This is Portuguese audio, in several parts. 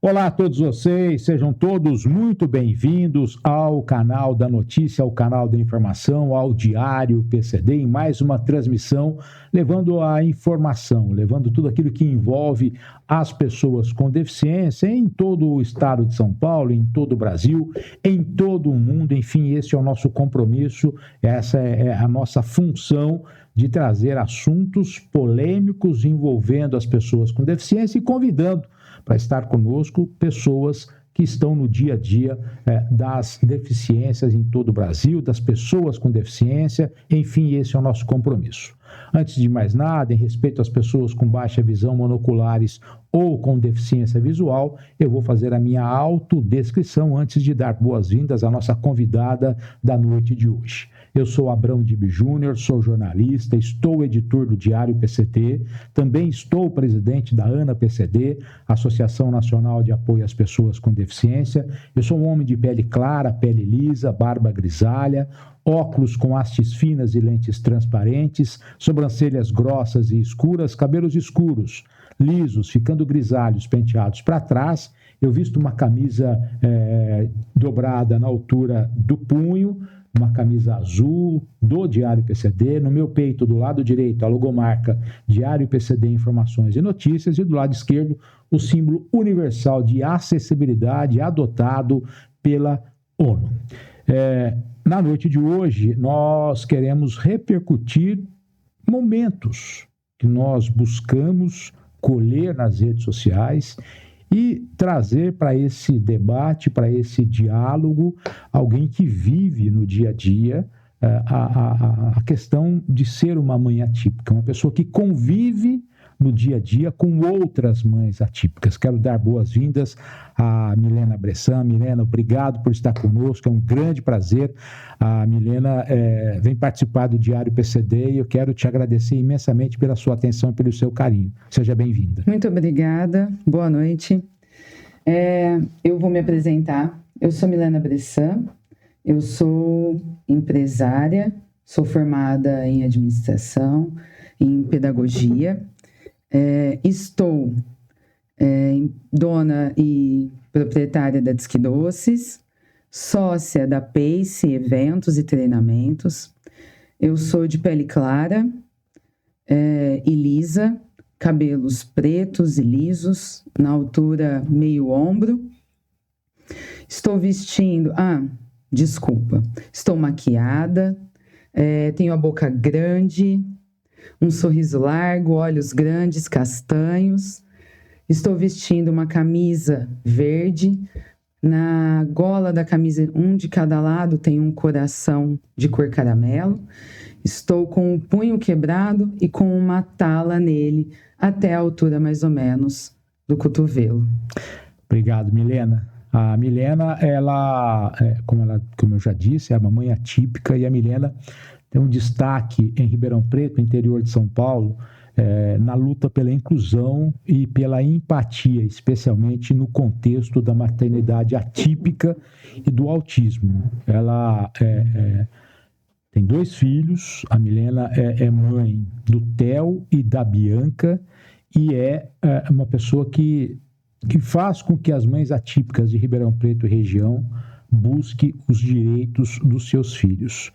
Olá a todos vocês, sejam todos muito bem-vindos ao canal da notícia, ao canal da informação, ao Diário PCD, em mais uma transmissão, levando a informação, levando tudo aquilo que envolve as pessoas com deficiência em todo o estado de São Paulo, em todo o Brasil, em todo o mundo. Enfim, esse é o nosso compromisso, essa é a nossa função de trazer assuntos polêmicos envolvendo as pessoas com deficiência e convidando para estar conosco pessoas que estão no dia a dia das deficiências em todo o Brasil, das pessoas com deficiência. Enfim, esse é o nosso compromisso. Antes de mais nada, em respeito às pessoas com baixa visão, monoculares ou com deficiência visual, eu vou fazer a minha autodescrição antes de dar boas-vindas à nossa convidada da noite de hoje. Eu sou Abrão Dib Júnior, sou jornalista, estou editor do Diário PCD, também estou presidente da ANA-PCD, Associação Nacional de Apoio às Pessoas com Deficiência. Eu sou um homem de pele clara, pele lisa, barba grisalha, óculos com hastes finas e lentes transparentes, sobrancelhas grossas e escuras, cabelos escuros, lisos, ficando grisalhos, penteados para trás. Eu visto uma camisa dobrada na altura do punho, uma camisa azul do Diário PCD, no meu peito, do lado direito, a logomarca Diário PCD Informações e Notícias, e do lado esquerdo, o símbolo universal de acessibilidade adotado pela ONU. Na noite de hoje, nós queremos repercutir momentos que nós buscamos colher nas redes sociais e trazer para esse debate, para esse diálogo, alguém que vive no dia a dia a questão de ser uma mãe atípica, uma pessoa que convive no dia a dia com outras mães atípicas. Quero dar boas-vindas a Milena Bressan. Milena, obrigado por estar conosco, é um grande prazer. A Milena vem participar do Diário PCD e eu quero te agradecer imensamente pela sua atenção e pelo seu carinho. Seja bem-vinda. Muito obrigada, boa noite. Eu vou me apresentar. Eu sou Milena Bressan, eu sou empresária, sou formada em administração, em pedagogia. Estou dona e proprietária da Disque Doces, sócia da Pace Eventos e Treinamentos. Eu sou de pele clara e lisa, cabelos pretos e lisos, na altura meio ombro. Estou vestindo... Estou maquiada, tenho a boca grande, um sorriso largo, olhos grandes, castanhos. Estou vestindo uma camisa verde. Na gola da camisa, um de cada lado, tem um coração de cor caramelo. Estou com o punho quebrado e com uma tala nele, até a altura mais ou menos do cotovelo. Obrigado, Milena. A Milena, como eu já disse, é uma mãe atípica, e a Milena tem um destaque em Ribeirão Preto, interior de São Paulo, na luta pela inclusão e pela empatia, especialmente no contexto da maternidade atípica e do autismo. Ela tem 2 filhos, a Milena é mãe do Theo e da Bianca, e é uma pessoa que faz com que as mães atípicas de Ribeirão Preto e região busquem os direitos dos seus filhos.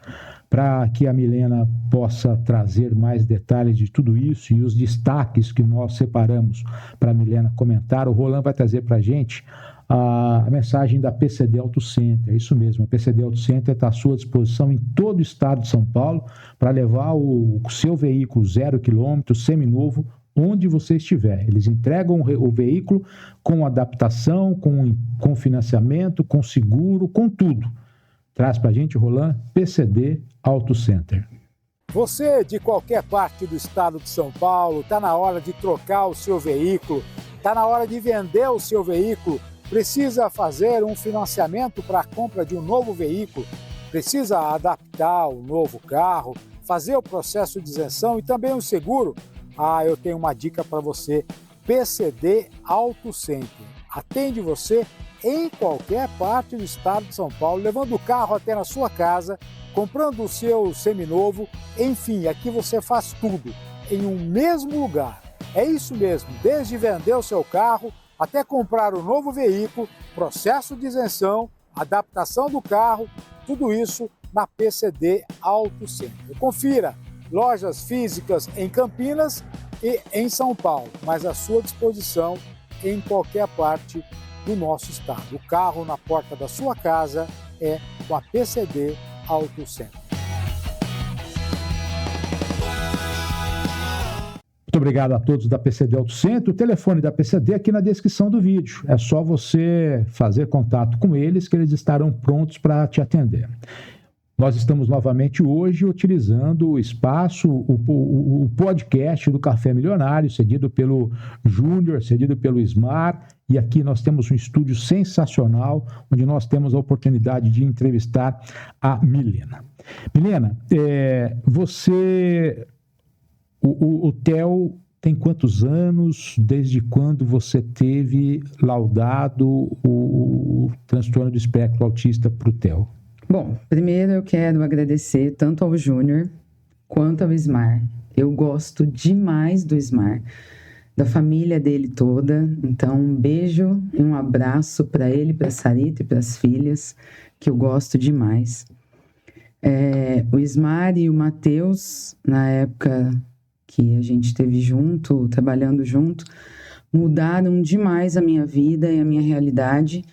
Para que a Milena possa trazer mais detalhes de tudo isso e os destaques que nós separamos para a Milena comentar, o Roland vai trazer para a gente a mensagem da PCD Auto Center. É isso mesmo, a PCD Auto Center está à sua disposição em todo o estado de São Paulo para levar o seu veículo 0 km, seminovo, onde você estiver. Eles entregam o veículo com adaptação, com financiamento, com seguro, com tudo. Traz para a gente, Roland, PCD Auto Center. Você de qualquer parte do estado de São Paulo, está na hora de trocar o seu veículo, está na hora de vender o seu veículo, precisa fazer um financiamento para a compra de um novo veículo, precisa adaptar o novo carro, fazer o processo de isenção e também o seguro. Eu tenho uma dica para você, PCD Auto Center. Atende você em qualquer parte do estado de São Paulo, levando o carro até na sua casa, comprando o seu seminovo, enfim, aqui você faz tudo em um mesmo lugar. É isso mesmo, desde vender o seu carro até comprar um novo veículo, processo de isenção, adaptação do carro, tudo isso na PCD Auto Center. Confira lojas físicas em Campinas e em São Paulo, mas à sua disposição em qualquer parte do nosso estado. O carro na porta da sua casa é com a PCD Auto Center. Muito obrigado a todos da PCD Auto Center. O telefone da PCD é aqui na descrição do vídeo. É só você fazer contato com eles que eles estarão prontos para te atender. Nós estamos novamente hoje utilizando o espaço, o podcast do Café Milionário, cedido pelo Júnior, cedido pelo Ismar, e aqui nós temos um estúdio sensacional, onde nós temos a oportunidade de entrevistar a Milena. Milena, o Theo tem quantos anos? Desde quando você teve laudado o transtorno do espectro autista para o Theo? Bom, primeiro eu quero agradecer tanto ao Júnior quanto ao Ismar. Eu gosto demais do Ismar, da família dele toda. Então, um beijo e um abraço para ele, para a Sarita e para as filhas, que eu gosto demais. O Ismar e o Matheus, na época que a gente esteve junto, trabalhando junto, mudaram demais a minha vida e a minha realidade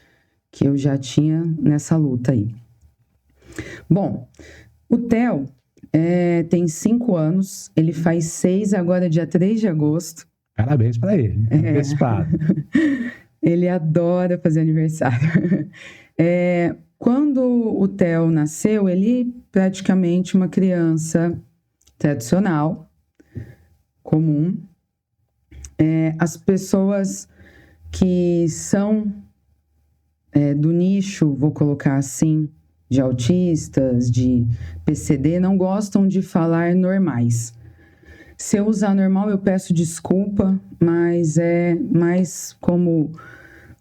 que eu já tinha nessa luta aí. Bom, o Theo tem 5 anos, ele faz 6 agora, dia 3 de agosto. Parabéns para ele, antecipado. Ele adora fazer aniversário. Quando o Theo nasceu, ele praticamente uma criança tradicional, comum. As pessoas que são do nicho, vou colocar assim, de autistas, de PCD, não gostam de falar normais. Se eu usar normal, eu peço desculpa, mas é mais como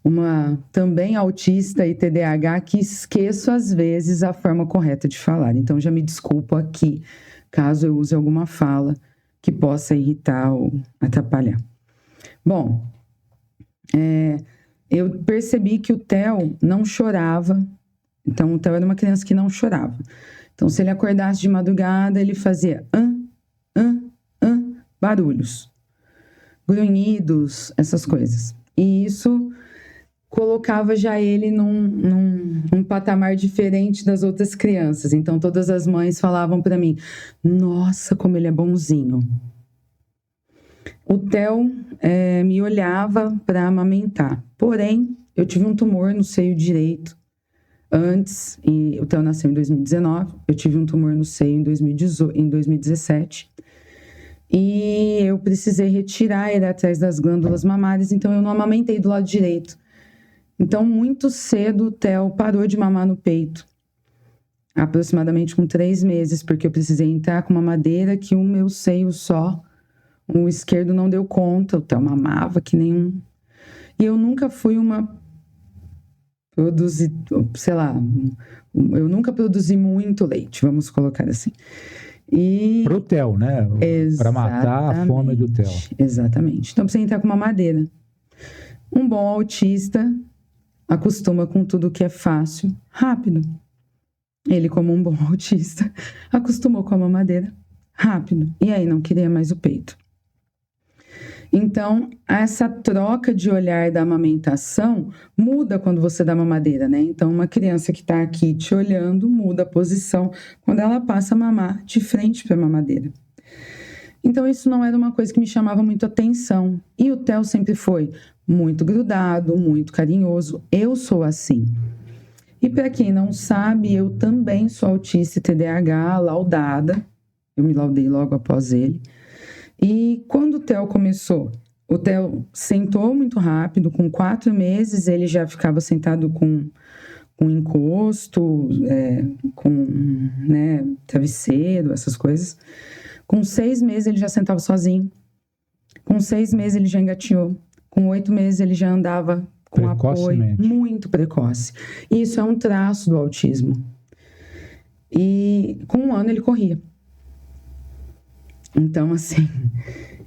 uma também autista e TDAH que esqueço às vezes a forma correta de falar. Então já me desculpo aqui, caso eu use alguma fala que possa irritar ou atrapalhar. Bom, eu percebi que o Theo não chorava. Então, o Theo era uma criança que não chorava. Então, se ele acordasse de madrugada, ele fazia barulhos, grunhidos, essas coisas. E isso colocava já ele num patamar diferente das outras crianças. Então, todas as mães falavam para mim, nossa, como ele é bonzinho. O Theo me olhava para amamentar. Porém, eu tive um tumor no seio direito. Antes, o Theo nasceu em 2019, eu tive um tumor no seio em 2017 e eu precisei retirar ele atrás das glândulas mamárias, então eu não amamentei do lado direito. Então, muito cedo, o Theo parou de mamar no peito, aproximadamente com 3 meses, porque eu precisei entrar com uma mamadeira que o meu seio só, o esquerdo não deu conta, o Theo mamava que nem um... E eu nunca fui eu nunca produzi muito leite, vamos colocar assim. Pro Theo, né? Para matar a fome do Theo. Exatamente. Então, precisa entrar com uma madeira. Um bom autista acostuma com tudo que é fácil, rápido. Ele, como um bom autista, acostumou com a mamadeira rápido. E aí, não queria mais o peito. Então, essa troca de olhar da amamentação muda quando você dá mamadeira, né? Então, uma criança que está aqui te olhando muda a posição quando ela passa a mamar de frente para a mamadeira. Então, isso não era uma coisa que me chamava muito atenção. E o Theo sempre foi muito grudado, muito carinhoso. Eu sou assim. E para quem não sabe, eu também sou autista e TDAH, laudada. Eu me laudei logo após ele. E quando o Theo começou, o Theo sentou muito rápido, com 4 meses ele já ficava sentado com encosto, com travesseiro, essas coisas. Com 6 meses ele já sentava sozinho. Com 6 meses ele já engatinhou. Com 8 meses ele já andava com apoio. Muito precoce. E isso é um traço do autismo. E com 1 ano ele corria. Então, assim,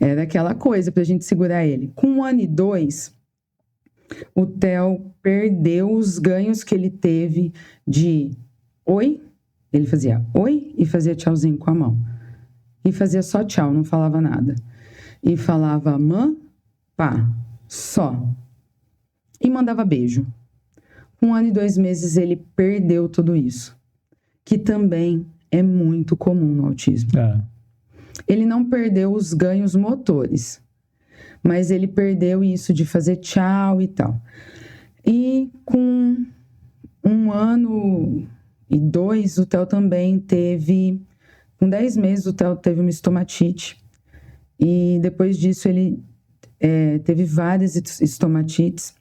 era aquela coisa pra gente segurar ele. Com 1 ano e 2, O Theo perdeu os ganhos que ele teve de oi, ele fazia oi e fazia tchauzinho com a mão. E fazia só tchau, não falava nada. E falava mã, pá, só. E mandava beijo. 1 ano e 2 meses ele perdeu tudo isso, que também é muito comum no autismo. Ele não perdeu os ganhos motores, mas ele perdeu isso de fazer tchau e tal. E com 1 ano e 2, o Theo também teve... Com 10 meses, o Theo teve uma estomatite. E depois disso, ele teve várias estomatites.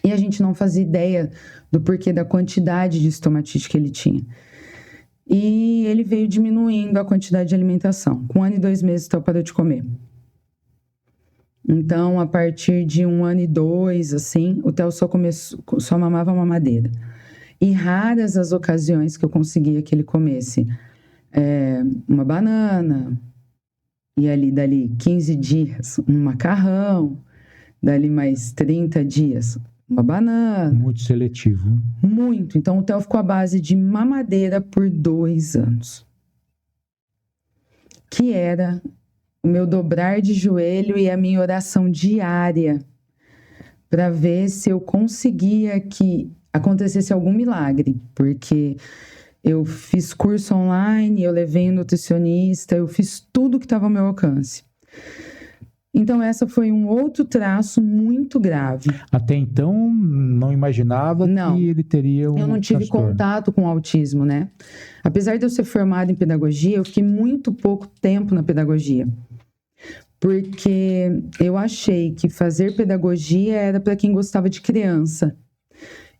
E a gente não fazia ideia do porquê da quantidade de estomatite que ele tinha. E ele veio diminuindo a quantidade de alimentação. Com 1 ano e 2 meses, o Theo parou de comer. Então, a partir de 1 ano e 2, assim, o Theo só mamava mamadeira. E raras as ocasiões que eu conseguia que ele comesse uma banana, e ali dali 15 dias um macarrão, dali mais 30 dias uma banana. Muito seletivo. Muito. Então o Theo ficou à base de mamadeira por 2 anos. Que era o meu dobrar de joelho e a minha oração diária para ver se eu conseguia que acontecesse algum milagre, porque eu fiz curso online, eu levei um nutricionista, eu fiz tudo que estava ao meu alcance. Então, essa foi um outro traço muito grave. Até então, não imaginava que ele teria um Eu não tive transtorno. contato com o autismo, né? Apesar de eu ser formada em pedagogia, eu fiquei muito pouco tempo na pedagogia. Porque eu achei que fazer pedagogia era para quem gostava de criança.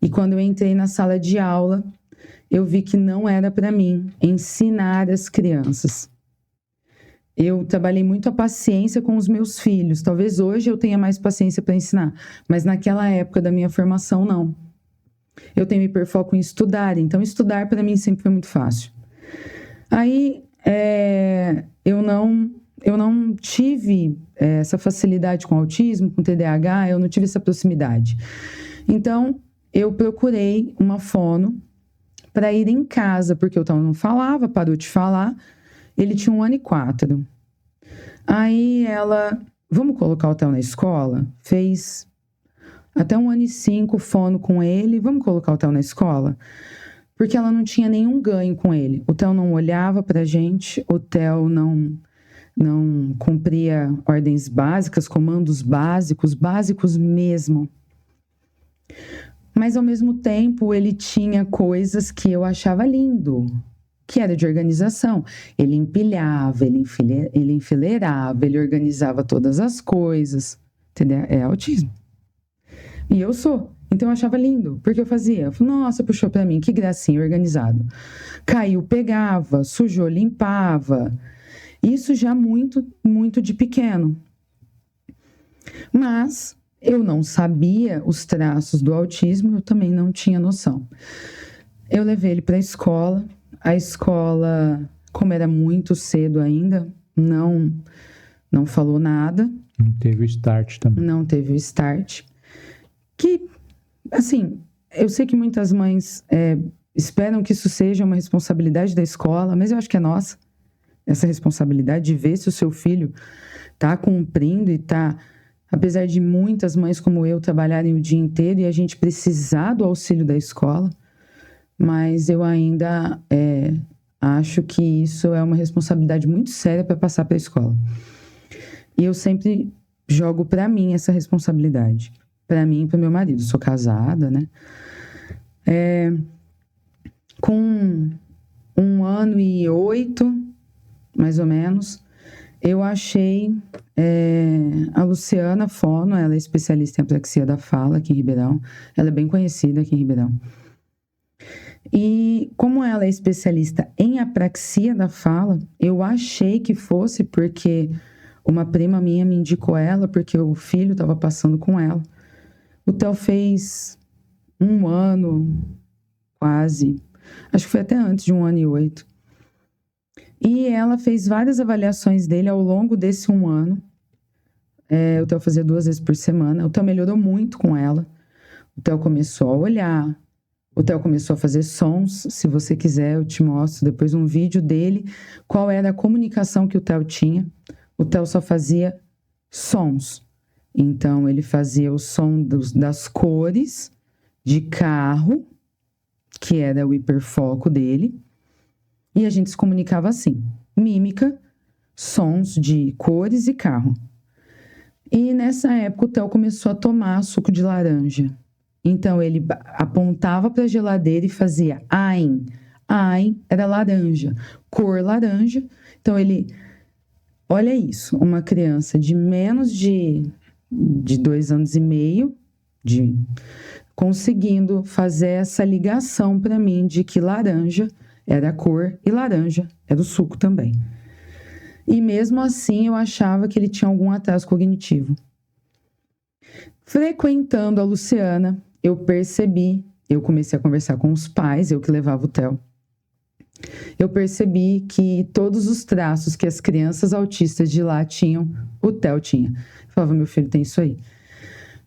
E quando eu entrei na sala de aula, eu vi que não era para mim ensinar as crianças. Eu trabalhei muito a paciência com os meus filhos. Talvez hoje eu tenha mais paciência para ensinar, mas naquela época da minha formação, não. Eu tenho hiperfoco em estudar, então estudar para mim sempre foi muito fácil. Aí, eu não tive essa facilidade com autismo, com TDAH, eu não tive essa proximidade. Então, eu procurei uma fono para ir em casa, porque o Theo não falava, parou de falar. Ele tinha 1 ano e 4. Aí ela, vamos colocar o Theo na escola? Fez até 1 ano e 5 fono com ele, vamos colocar o Theo na escola? Porque ela não tinha nenhum ganho com ele. O Theo não olhava pra gente, o Theo não cumpria ordens básicas, comandos básicos mesmo. Mas, ao mesmo tempo, ele tinha coisas que eu achava lindo, que era de organização. Ele empilhava, ele enfileirava, ele organizava todas as coisas. Entendeu? É autismo. E eu sou. Então, eu achava lindo, porque eu fazia. Eu falei, nossa, puxou pra mim, que gracinha, organizado. Caiu, pegava, sujou, limpava. Isso já muito, muito de pequeno. Mas eu não sabia os traços do autismo, eu também não tinha noção. Eu levei ele para a escola. A escola, como era muito cedo ainda, não falou nada. Não teve o start também. Não teve o start. Que, assim, eu sei que muitas mães esperam que isso seja uma responsabilidade da escola, mas eu acho que é nossa. Essa responsabilidade de ver se o seu filho está cumprindo e está... Apesar de muitas mães como eu trabalharem o dia inteiro e a gente precisar do auxílio da escola, mas eu ainda acho que isso é uma responsabilidade muito séria para passar para a escola. E eu sempre jogo para mim essa responsabilidade. Para mim e para meu marido. Sou casada, né? Com 1 ano e 8, mais ou menos, eu achei a Luciana Fono, ela é especialista em apraxia da fala aqui em Ribeirão. Ela é bem conhecida aqui em Ribeirão. E como ela é especialista em apraxia da fala, eu achei que fosse porque uma prima minha me indicou ela, porque o filho estava passando com ela. O Theo fez 1 ano, quase. Acho que foi até antes de 1 ano e 8. E ela fez várias avaliações dele ao longo desse 1 ano. O Theo fazia 2 vezes por semana. O Theo melhorou muito com ela. O Theo começou a olhar. O Theo começou a fazer sons. Se você quiser, eu te mostro depois um vídeo dele. Qual era a comunicação que o Theo tinha. O Theo só fazia sons. Então, ele fazia o som das cores de carro, que era o hiperfoco dele. E a gente se comunicava assim. Mímica, sons de cores e carro. E nessa época o Theo começou a tomar suco de laranja. Então ele apontava para a geladeira e fazia Ain. Ain era laranja, cor laranja. Então ele, olha isso, uma criança de menos de 2 anos e meio, conseguindo fazer essa ligação para mim de que laranja era a cor e laranja era o suco também. E mesmo assim eu achava que ele tinha algum atraso cognitivo. Frequentando a Luciana, eu percebi, eu comecei a conversar com os pais, eu que levava o Theo. Eu percebi que todos os traços que as crianças autistas de lá tinham, o Theo tinha. Eu falava, meu filho tem isso aí.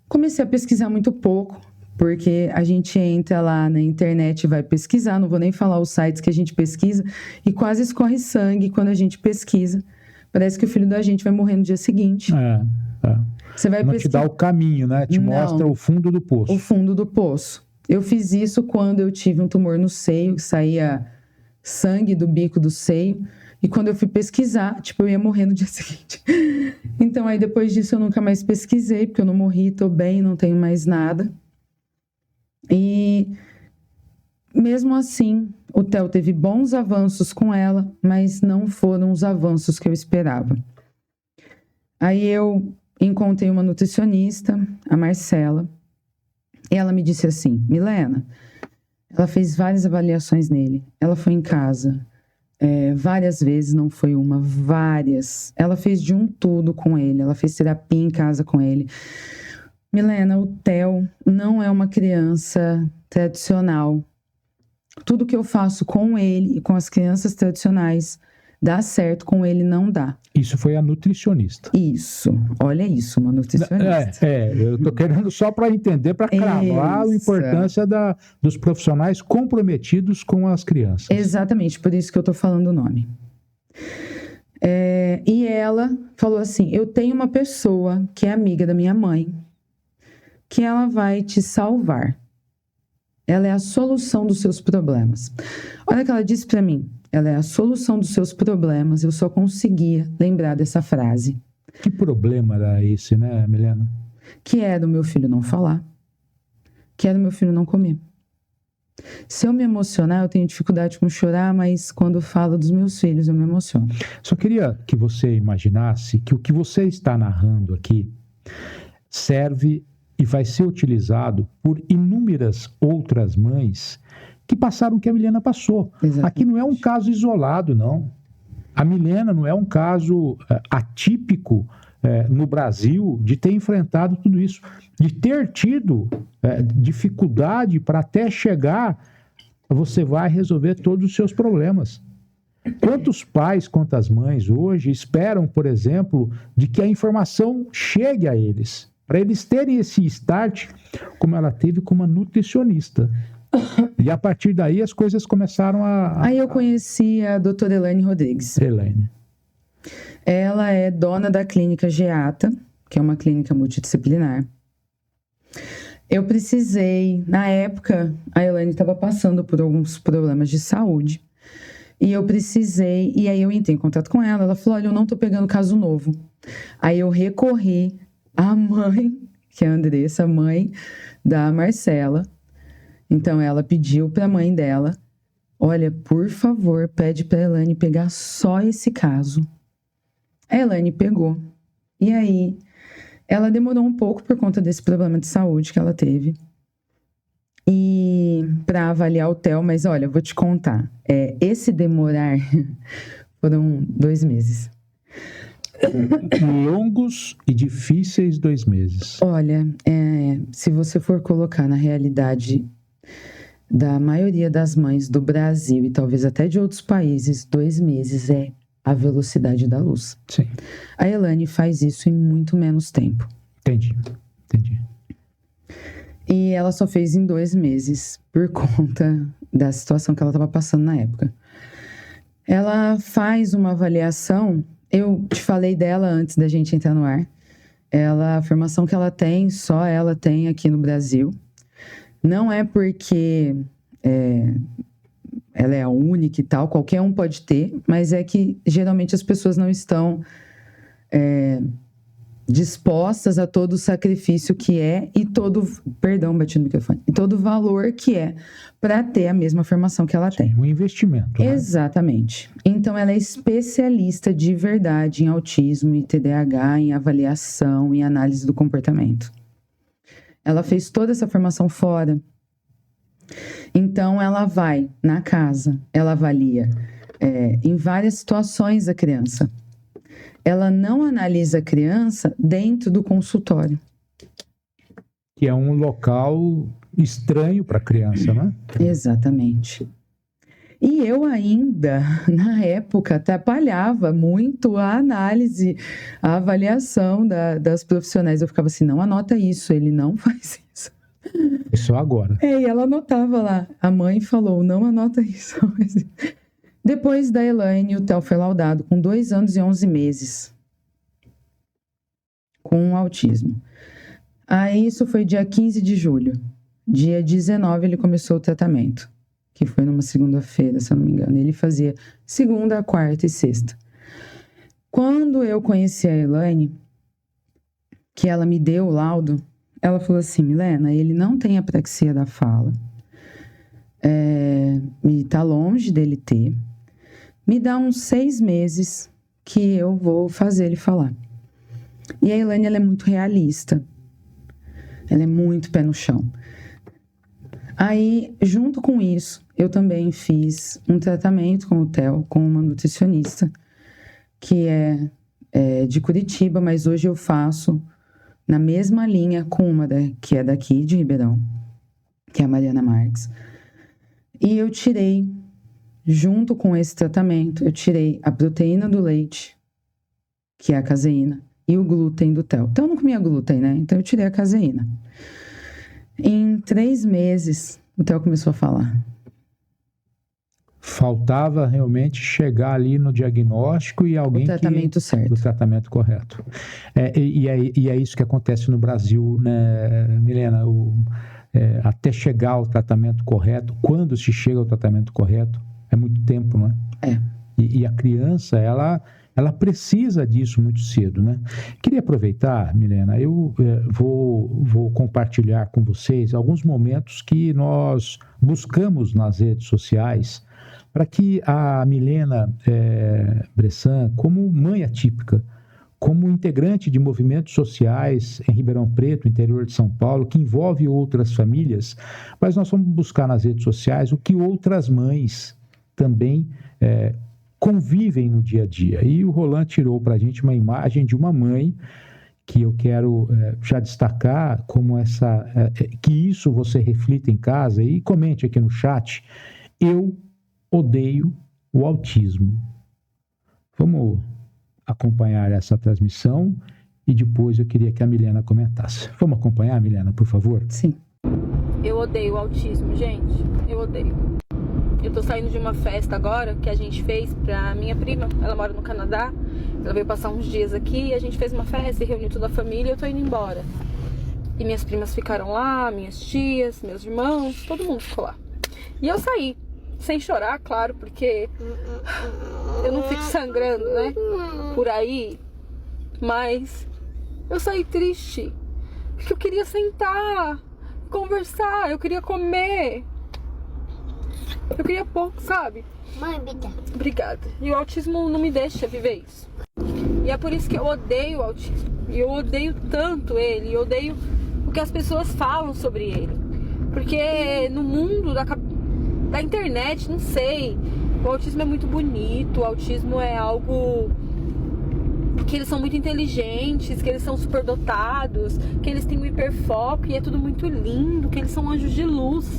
Comecei a pesquisar muito pouco, porque a gente entra lá na internet e vai pesquisar, não vou nem falar os sites que a gente pesquisa, e quase escorre sangue quando a gente pesquisa. Parece que o filho da gente vai morrer no dia seguinte. Você vai não te dá o caminho, né? Te mostra o fundo do poço. O fundo do poço. Eu fiz isso quando eu tive um tumor no seio, que saía sangue do bico do seio. E quando eu fui pesquisar, eu ia morrer no dia seguinte. Então, aí depois disso eu nunca mais pesquisei, porque eu não morri, tô bem, não tenho mais nada. E mesmo assim, o Theo teve bons avanços com ela, mas não foram os avanços que eu esperava. Aí eu encontrei uma nutricionista, a Marcela, e ela me disse assim, Milena, ela fez várias avaliações nele, ela foi em casa várias vezes, não foi uma, várias. Ela fez de um tudo com ele, ela fez terapia em casa com ele. Milena, o Theo não é uma criança tradicional. Tudo que eu faço com ele e com as crianças tradicionais dá certo, com ele não dá. Isso foi a nutricionista. Isso, olha isso, uma nutricionista. Eu tô querendo só para entender, para cravar a importância dos profissionais comprometidos com as crianças. Exatamente, por isso que eu tô falando o nome. E ela falou assim, eu tenho uma pessoa que é amiga da minha mãe, que ela vai te salvar. Ela é a solução dos seus problemas. Olha o que ela disse para mim. Ela é a solução dos seus problemas. Eu só conseguia lembrar dessa frase. Que problema era esse, né, Milena? Que é do meu filho não falar. Que é do meu filho não comer. Se eu me emocionar, eu tenho dificuldade com chorar, mas quando falo dos meus filhos, eu me emociono. Só queria que você imaginasse que o que você está narrando aqui serve e vai ser utilizado por inúmeras outras mães que passaram o que a Milena passou. Exatamente. Aqui não é um caso isolado, não. A Milena não é um caso atípico no Brasil de ter enfrentado tudo isso, de ter tido dificuldade para até chegar, você vai resolver todos os seus problemas. Quantos pais, quantas mães hoje esperam, por exemplo, de que a informação chegue a eles, para eles terem esse start, como ela teve com uma nutricionista. E a partir daí as coisas começaram Aí eu conheci a doutora Elaine Rodrigues. Elaine. Ela é dona da clínica Geata, que é uma clínica multidisciplinar. Eu precisei, na época, a Elaine estava passando por alguns problemas de saúde. E eu precisei, e aí eu entrei em contato com ela. Ela falou, olha, eu não tô pegando caso novo. Aí eu recorri à mãe, que é a Andressa, mãe da Marcela. Então, ela pediu para a mãe dela, olha, por favor, pede para a Elaine pegar só esse caso. A Elaine pegou. E aí, ela demorou um pouco por conta desse problema de saúde que ela teve. E para avaliar o Theo, mas olha, vou te contar. Esse demorar foram 2 meses. Longos e difíceis 2 meses. Olha, se você for colocar na realidade da maioria das mães do Brasil e talvez até de outros países, 2 meses é a velocidade da luz. Sim. A Elaine faz isso em muito menos tempo. Entendi. E ela só fez em 2 meses, por conta da situação que ela estava passando na época. Ela faz uma avaliação, eu te falei dela antes da gente entrar no ar. A formação que ela tem, só ela tem aqui no Brasil. Não é porque ela é a única e tal, qualquer um pode ter, mas é que geralmente as pessoas não estão dispostas a todo o sacrifício que é e todo... Perdão, bati no microfone. E todo o valor que é para ter a mesma formação que ela tem. Um investimento, né? Exatamente. Então, ela é especialista de verdade em autismo e TDAH, em avaliação e análise do comportamento. Ela fez toda essa formação fora. Então, ela vai na casa, ela avalia em várias situações a criança. Ela não analisa a criança dentro do consultório. Que é um local estranho para a criança, né? Exatamente. E eu ainda, na época, atrapalhava muito a análise, a avaliação das profissionais. Eu ficava assim, não anota isso, ele não faz isso. É só agora. E ela anotava lá. A mãe falou, não anota isso. Depois da Elaine, o Theo foi laudado com 2 anos e 11 meses. Com autismo. Aí isso foi dia 15 de julho. Dia 19 ele começou o tratamento. Que foi numa segunda-feira, se eu não me engano. Ele fazia segunda, quarta e sexta. Quando eu conheci a Elaine, que ela me deu o laudo, ela falou assim, Milena, ele não tem apraxia da fala. E tá longe dele ter. Me dá uns 6 meses que eu vou fazer ele falar. E a Elaine, ela é muito realista. Ela é muito pé no chão. Aí, junto com isso, eu também fiz um tratamento com o Theo, com uma nutricionista, que é de Curitiba, mas hoje eu faço na mesma linha com uma que é daqui, de Ribeirão, que é a Mariana Marques. E eu tirei, junto com esse tratamento, eu tirei a proteína do leite, que é a caseína, e o glúten do Theo. Então, eu não comia glúten, né? Então, eu tirei a caseína. Em 3 meses, o Theo começou a falar. Faltava realmente chegar ali no diagnóstico e alguém... O tratamento certo. O tratamento correto. E é isso que acontece no Brasil, né, Milena? Até chegar ao tratamento correto, quando se chega ao tratamento correto, é muito tempo, não é? E a criança, ela precisa disso muito cedo, né? Queria aproveitar, Milena, eu vou compartilhar com vocês alguns momentos que nós buscamos nas redes sociais para que a Milena Bressan, como mãe atípica, como integrante de movimentos sociais em Ribeirão Preto, interior de São Paulo, que envolve outras famílias, mas nós vamos buscar nas redes sociais o que outras mães também convivem no dia a dia. E o Roland tirou para a gente uma imagem de uma mãe que eu quero já destacar como que isso você reflita em casa e comente aqui no chat. Eu odeio o autismo. Vamos acompanhar essa transmissão e depois eu queria que a Milena comentasse. Vamos acompanhar, Milena, por favor? Sim. Eu odeio o autismo, gente. Eu odeio. Eu tô saindo de uma festa agora que a gente fez pra minha prima. Ela mora no Canadá. Ela veio passar uns dias aqui e a gente fez uma festa e reuniu toda a família e eu tô indo embora. E minhas primas ficaram lá, minhas tias, meus irmãos, todo mundo ficou lá. E eu saí, sem chorar, claro, porque eu não fico sangrando, né, por aí. Mas eu saí triste, porque eu queria sentar, conversar, eu queria comer. Eu queria pouco, sabe? Mãe, obrigada. E o autismo não me deixa viver isso. E é por isso que eu odeio o autismo. E eu odeio tanto ele. Eu odeio o que as pessoas falam sobre ele. Porque no mundo da internet, não sei, o autismo é muito bonito. O autismo é algo que eles são muito inteligentes, que eles são superdotados, que eles têm um hiperfoco e é tudo muito lindo, que eles são anjos de luz.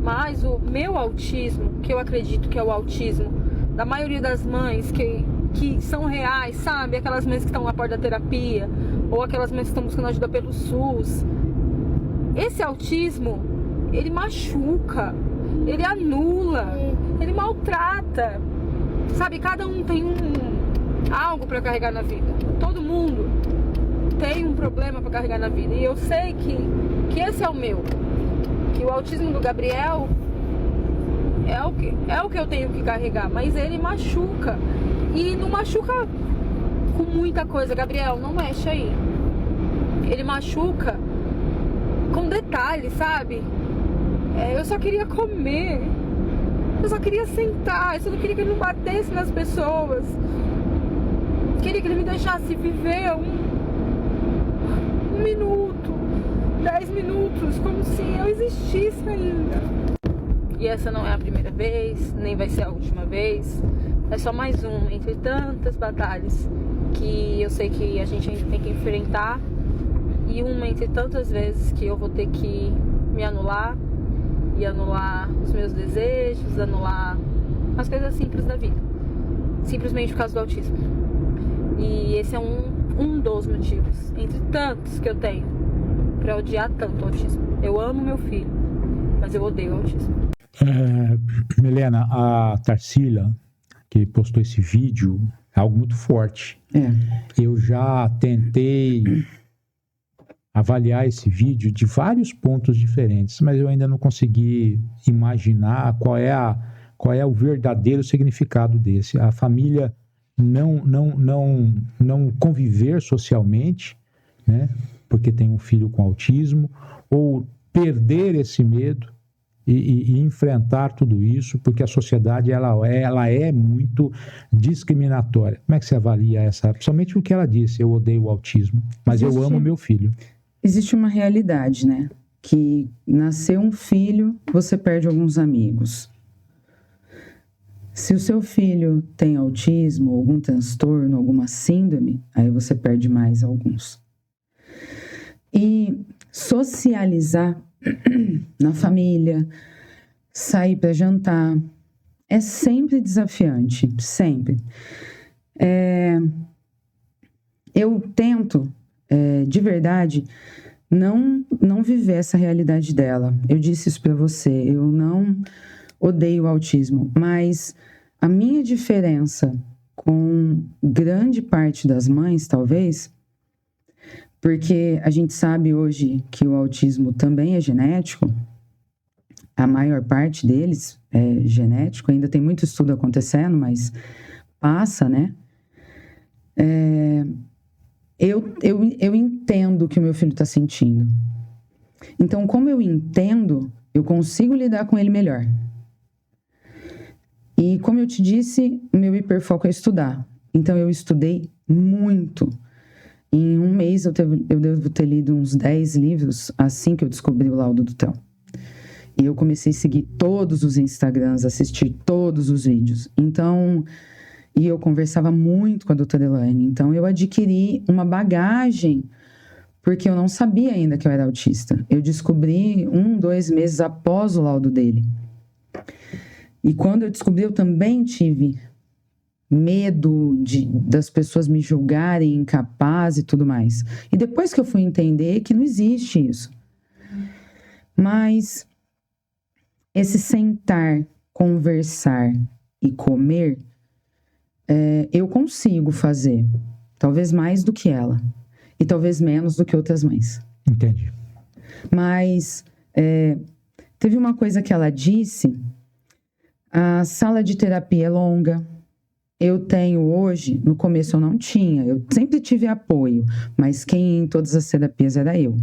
Mas o meu autismo, que eu acredito que é o autismo da maioria das mães que que são reais, sabe? Aquelas mães que estão na porta da terapia, ou aquelas mães que estão buscando ajuda pelo SUS. Esse autismo, ele machuca, ele anula, ele maltrata, sabe? Cada um tem algo para carregar na vida. Todo mundo tem um problema para carregar na vida. E eu sei que esse é o meu. Que o autismo do Gabriel é o que eu tenho que carregar. Mas ele machuca. E não machuca com muita coisa. Gabriel, não mexe aí. Ele machuca com detalhes, sabe? Eu só queria comer. Eu só queria sentar. Eu só não queria que ele não batesse nas pessoas. Queria que ele me deixasse viver um minuto, 10 minutos, como se eu existisse ainda. E essa não é a primeira vez, nem vai ser a última vez. É só mais uma entre tantas batalhas que eu sei que a gente ainda tem que enfrentar. E uma entre tantas vezes que eu vou ter que me anular. E anular os meus desejos, anular as coisas simples da vida. Simplesmente por causa do autismo. E esse é um dos motivos, entre tantos que eu tenho, pra odiar tanto o autismo. Eu amo meu filho, mas eu odeio o autismo. Milena, a Tarsila, que postou esse vídeo, é algo muito forte. Eu já tentei avaliar esse vídeo de vários pontos diferentes, mas eu ainda não consegui imaginar qual é o verdadeiro significado desse. A família não conviver socialmente, né, porque tem um filho com autismo, ou perder esse medo e enfrentar tudo isso, porque a sociedade ela é muito discriminatória. Como é que você avalia principalmente o que ela disse, eu odeio o autismo, mas eu amo meu filho? Existe uma realidade, né? Que nascer um filho, você perde alguns amigos. Se o seu filho tem autismo, algum transtorno, alguma síndrome, aí você perde mais alguns. E socializar na família, sair para jantar, é sempre desafiante, sempre. Eu tento, de verdade, não viver essa realidade dela. Eu disse isso para você, eu não odeio o autismo, mas a minha diferença com grande parte das mães, talvez, porque a gente sabe hoje que o autismo também é genético, a maior parte deles é genético, ainda tem muito estudo acontecendo, mas passa, né? Eu entendo o que o meu filho está sentindo. Então, como eu entendo, eu consigo lidar com ele melhor. E como eu te disse, o meu hiperfoco é estudar. Então, eu estudei muito. Em um mês, eu devo ter lido uns 10 livros assim que eu descobri o laudo do Theo. E eu comecei a seguir todos os Instagrams, assistir todos os vídeos. Então, e eu conversava muito com a doutora Elaine. Então, eu adquiri uma bagagem, porque eu não sabia ainda que eu era autista. Eu descobri 2 meses após o laudo dele. E quando eu descobri, eu também tive medo das pessoas me julgarem incapaz e tudo mais. E depois que eu fui entender que não existe isso. Mas esse sentar, conversar e comer, eu consigo fazer. Talvez mais do que ela. E talvez menos do que outras mães. Entendi. Mas teve uma coisa que ela disse. A sala de terapia é longa. Eu tenho hoje, no começo eu não tinha, eu sempre tive apoio, mas quem ia em todas as terapias era eu.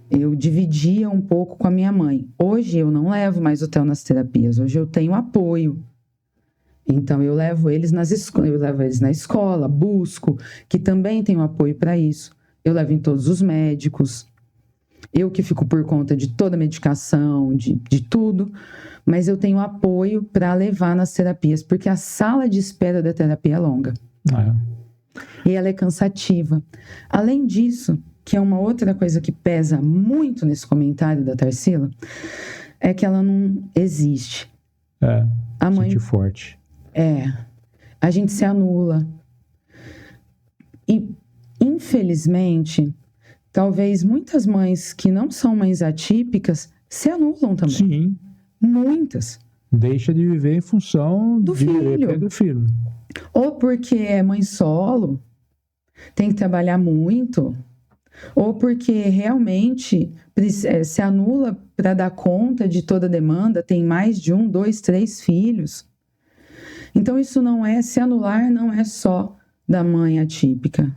Eu dividia um pouco com a minha mãe. Hoje eu não levo mais o Theo nas terapias, hoje eu tenho apoio. Então eu levo eles na escola, busco, que também tenho apoio para isso. Eu levo em todos os médicos. Eu que fico por conta de toda a medicação, de tudo, mas eu tenho apoio para levar nas terapias, porque a sala de espera da terapia é longa. E ela é cansativa. Além disso, que é uma outra coisa que pesa muito nesse comentário da Tarsila, é que ela não existe. A mãe forte. a gente se anula. E, infelizmente, talvez muitas mães que não são mães atípicas se anulam também. Sim. Muitas. Deixa de viver em função Do filho. do filho. Ou porque é mãe solo, tem que trabalhar muito, ou porque realmente se anula para dar conta de toda a demanda, tem mais de 1, 2, 3 filhos. Então, isso não é, se anular não é só da mãe atípica,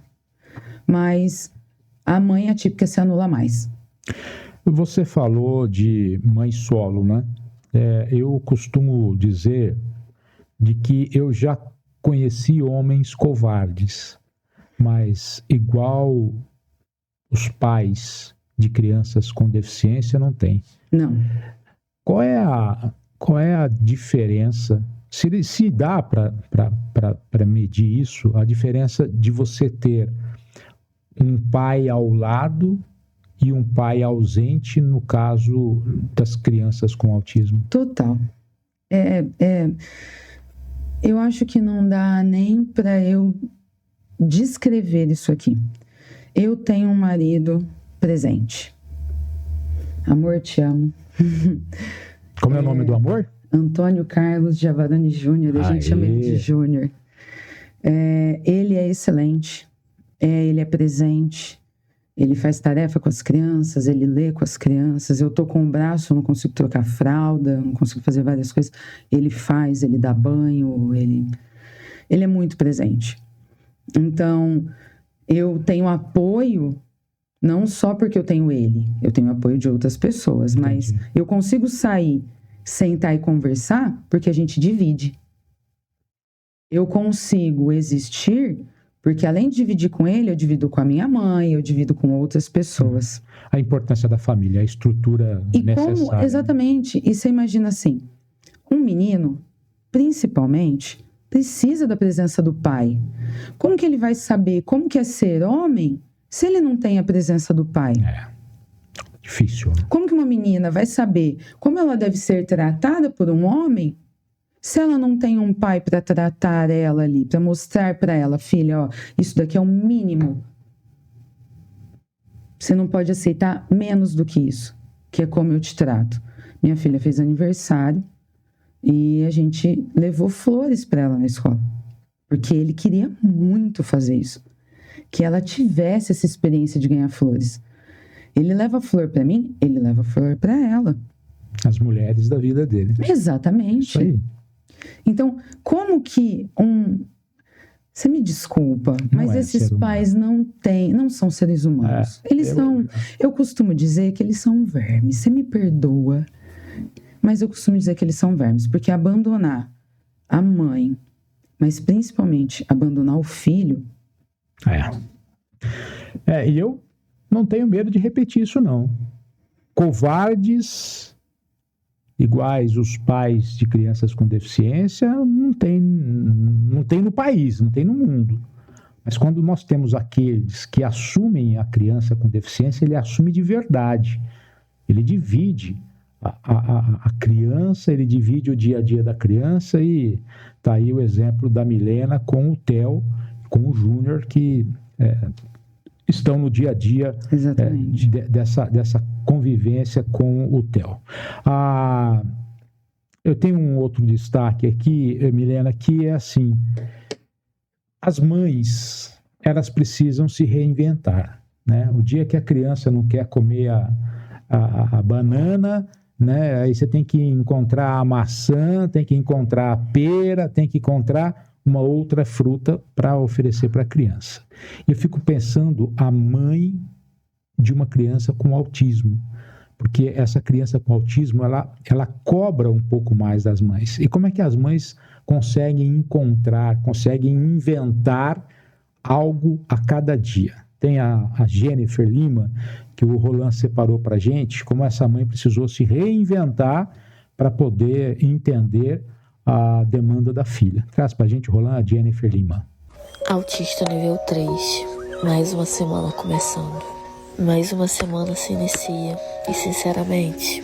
mas a mãe atípica se anula mais. Você falou de mãe solo, né? Eu costumo dizer de que eu já conheci homens covardes, mas igual os pais de crianças com deficiência não tem. Não. Qual é a diferença, se dá para medir isso, a diferença de você ter um pai ao lado e um pai ausente no caso das crianças com autismo? Total. Eu acho que não dá nem para eu descrever isso aqui. Eu tenho um marido presente. Amor, te amo. Como é o nome do amor? Antônio Carlos Javarani Júnior, a gente chama ele de Júnior. Ele é excelente, ele é presente, ele faz tarefa com as crianças, ele lê com as crianças. Eu tô com o braço, eu não consigo trocar fralda, não consigo fazer várias coisas. Ele faz, ele dá banho, ele é muito presente. Então, eu tenho apoio, não só porque eu tenho ele, eu tenho apoio de outras pessoas, mas eu consigo sair, sentar e conversar porque a gente divide. Eu consigo existir porque, além de dividir com ele, eu divido com a minha mãe, eu divido com outras pessoas. A importância da família, a estrutura necessária. Exatamente. E você imagina assim, um menino, principalmente, precisa da presença do pai. Como que ele vai saber como que é ser homem se ele não tem a presença do pai? Difícil, né? Como que uma menina vai saber como ela deve ser tratada por um homem se ela não tem um pai para tratar ela ali, para mostrar para ela, filha, ó, isso daqui é o mínimo. Você não pode aceitar menos do que isso, que é como eu te trato. Minha filha fez aniversário e a gente levou flores para ela na escola, porque ele queria muito fazer isso, que ela tivesse essa experiência de ganhar flores. Ele leva flor para mim, ele leva flor para ela. As mulheres da vida dele. Exatamente. Isso aí. Então, como que Você me desculpa, mas esses pais não são seres humanos. Eu costumo dizer que eles são vermes. Você me perdoa, mas eu costumo dizer que eles são vermes, porque abandonar a mãe, mas principalmente abandonar o filho... E eu não tenho medo de repetir isso, não. Covardes... iguais os pais de crianças com deficiência, não tem no país, não tem no mundo. Mas quando nós temos aqueles que assumem a criança com deficiência, ele assume de verdade. Ele divide a criança, ele divide o dia a dia da criança, e está aí o exemplo da Milena com o Theo, com o Júnior, que estão no dia a dia dessa convivência com o Theo. Eu tenho um outro destaque aqui, Milena, que é assim: as mães, elas precisam se reinventar, né? O dia que a criança não quer comer a banana, né? Aí você tem que encontrar a maçã, tem que encontrar a pera, tem que encontrar uma outra fruta para oferecer para a criança. Eu fico pensando a mãe de uma criança com autismo, porque essa criança com autismo, ela cobra um pouco mais das mães. E como é que as mães conseguem encontrar, conseguem inventar algo a cada dia? Tem a Jennifer Lima, que o Roland separou para a gente, como essa mãe precisou se reinventar para poder entender a demanda da filha. Traz para a gente, Roland, a Jennifer Lima. Autista nível 3. Mais uma semana começando. Mais uma semana se inicia. E, sinceramente,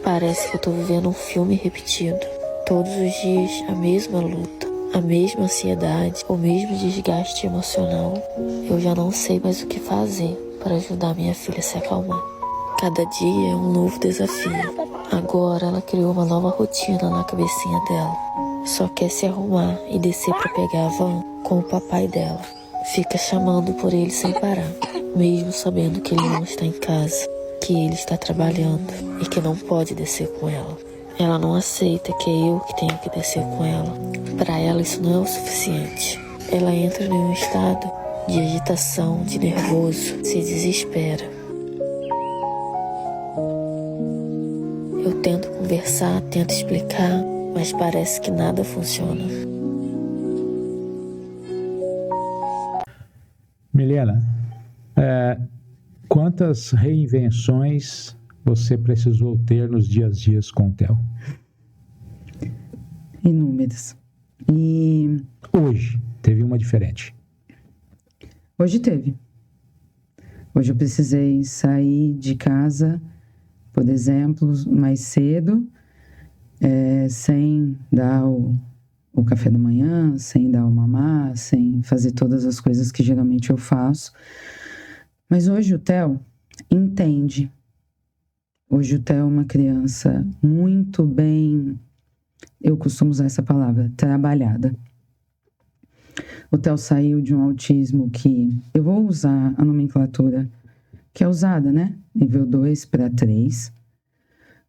parece que eu tô vivendo um filme repetido. Todos os dias, a mesma luta. a mesma ansiedade, o mesmo desgaste emocional. Eu já não sei mais o que fazer para ajudar minha filha a se acalmar. Cada dia é um novo desafio. Agora ela criou uma nova rotina na cabecinha dela. Só quer se arrumar e descer para pegar a van com o papai dela. Fica chamando por ele sem parar, mesmo sabendo que ele não está em casa, que ele está trabalhando e que não pode descer com ela. Ela não aceita que é eu que tenho que descer com ela. Para ela isso não é o suficiente. Ela entra em um estado de agitação, de nervoso, se desespera. Eu tento conversar, tento explicar, mas parece que nada funciona. Milena, quantas reinvenções você precisou ter nos dias com o Theo? Inúmeras. E Hoje, teve uma diferente? hoje teve. Hoje eu precisei sair de casa, por exemplo, mais cedo, sem dar o café da manhã, sem dar o mamar, sem fazer todas as coisas que geralmente eu faço. Mas hoje o Theo entende. Hoje o Theo é uma criança muito bem, eu costumo usar essa palavra, trabalhada. O Theo saiu de um autismo que, eu vou usar a nomenclatura que é usada, né? Nível 2 para 3,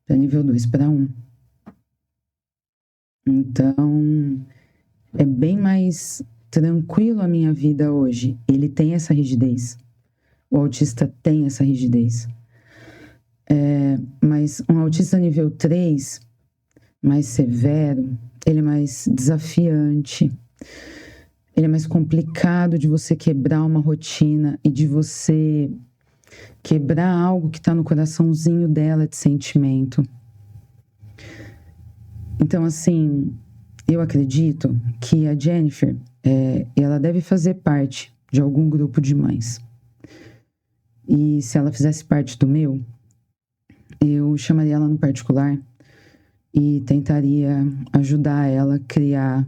para nível 2 para 1. Então, é bem mais tranquilo a minha vida hoje. Ele tem essa rigidez. O autista tem essa rigidez. Mas um autista nível 3, mais severo, ele é mais desafiante. Ele é mais complicado de você quebrar uma rotina e de você quebrar algo que está no coraçãozinho dela de sentimento. Então, assim, eu acredito que a Jennifer, ela deve fazer parte de algum grupo de mães. E se ela fizesse parte do meu, eu chamaria ela no particular e tentaria ajudar ela a criar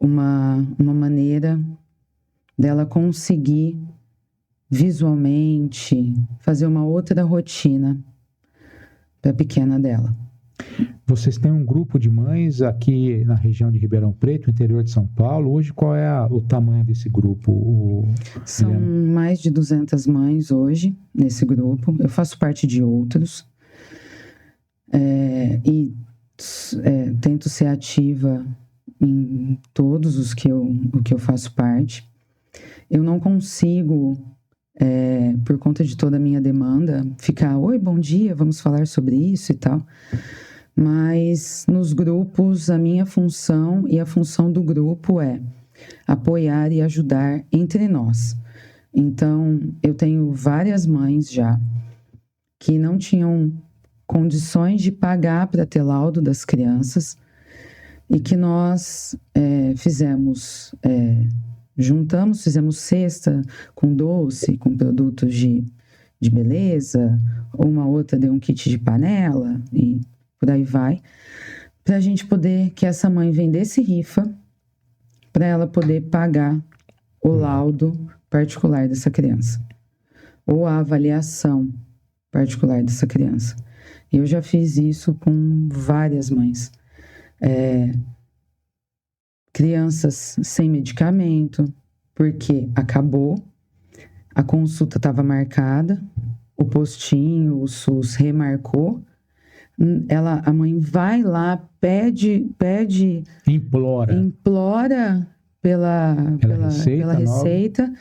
uma maneira dela conseguir visualmente fazer uma outra rotina para a pequena dela. Vocês têm um grupo de mães aqui na região de Ribeirão Preto, interior de São Paulo. Hoje, qual é o tamanho desse grupo? São mais de 200 mães hoje nesse grupo. Eu faço parte de outros. Tento ser ativa em todos os que eu faço parte. Eu não consigo, por conta de toda a minha demanda, ficar, oi, bom dia, vamos falar sobre isso e tal. Mas nos grupos, a minha função e a função do grupo é apoiar e ajudar entre nós. Então, eu tenho várias mães já que não tinham condições de pagar para ter laudo das crianças e que nós fizemos cesta com doce, com produtos de beleza, uma outra deu um kit de panela e por aí vai, para a gente poder, que essa mãe vendesse rifa, para ela poder pagar o laudo particular dessa criança, ou a avaliação particular dessa criança. Eu já fiz isso com várias mães. Crianças sem medicamento, porque acabou, a consulta estava marcada, o postinho, o SUS remarcou, a mãe vai lá, pede implora pela receita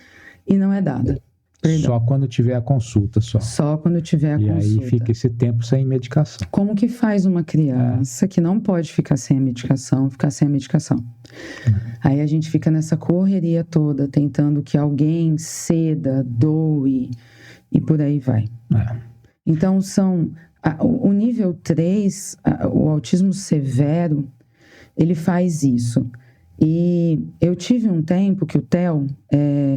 e não é dada. Perdão. Só quando tiver a consulta, só. Só quando tiver a consulta. E aí fica esse tempo sem medicação. Como que faz uma criança que não pode ficar sem a medicação? Aí a gente fica nessa correria toda, tentando que alguém ceda, doe e por aí vai. Então, o nível 3, o autismo severo, ele faz isso. E eu tive um tempo que o Theo,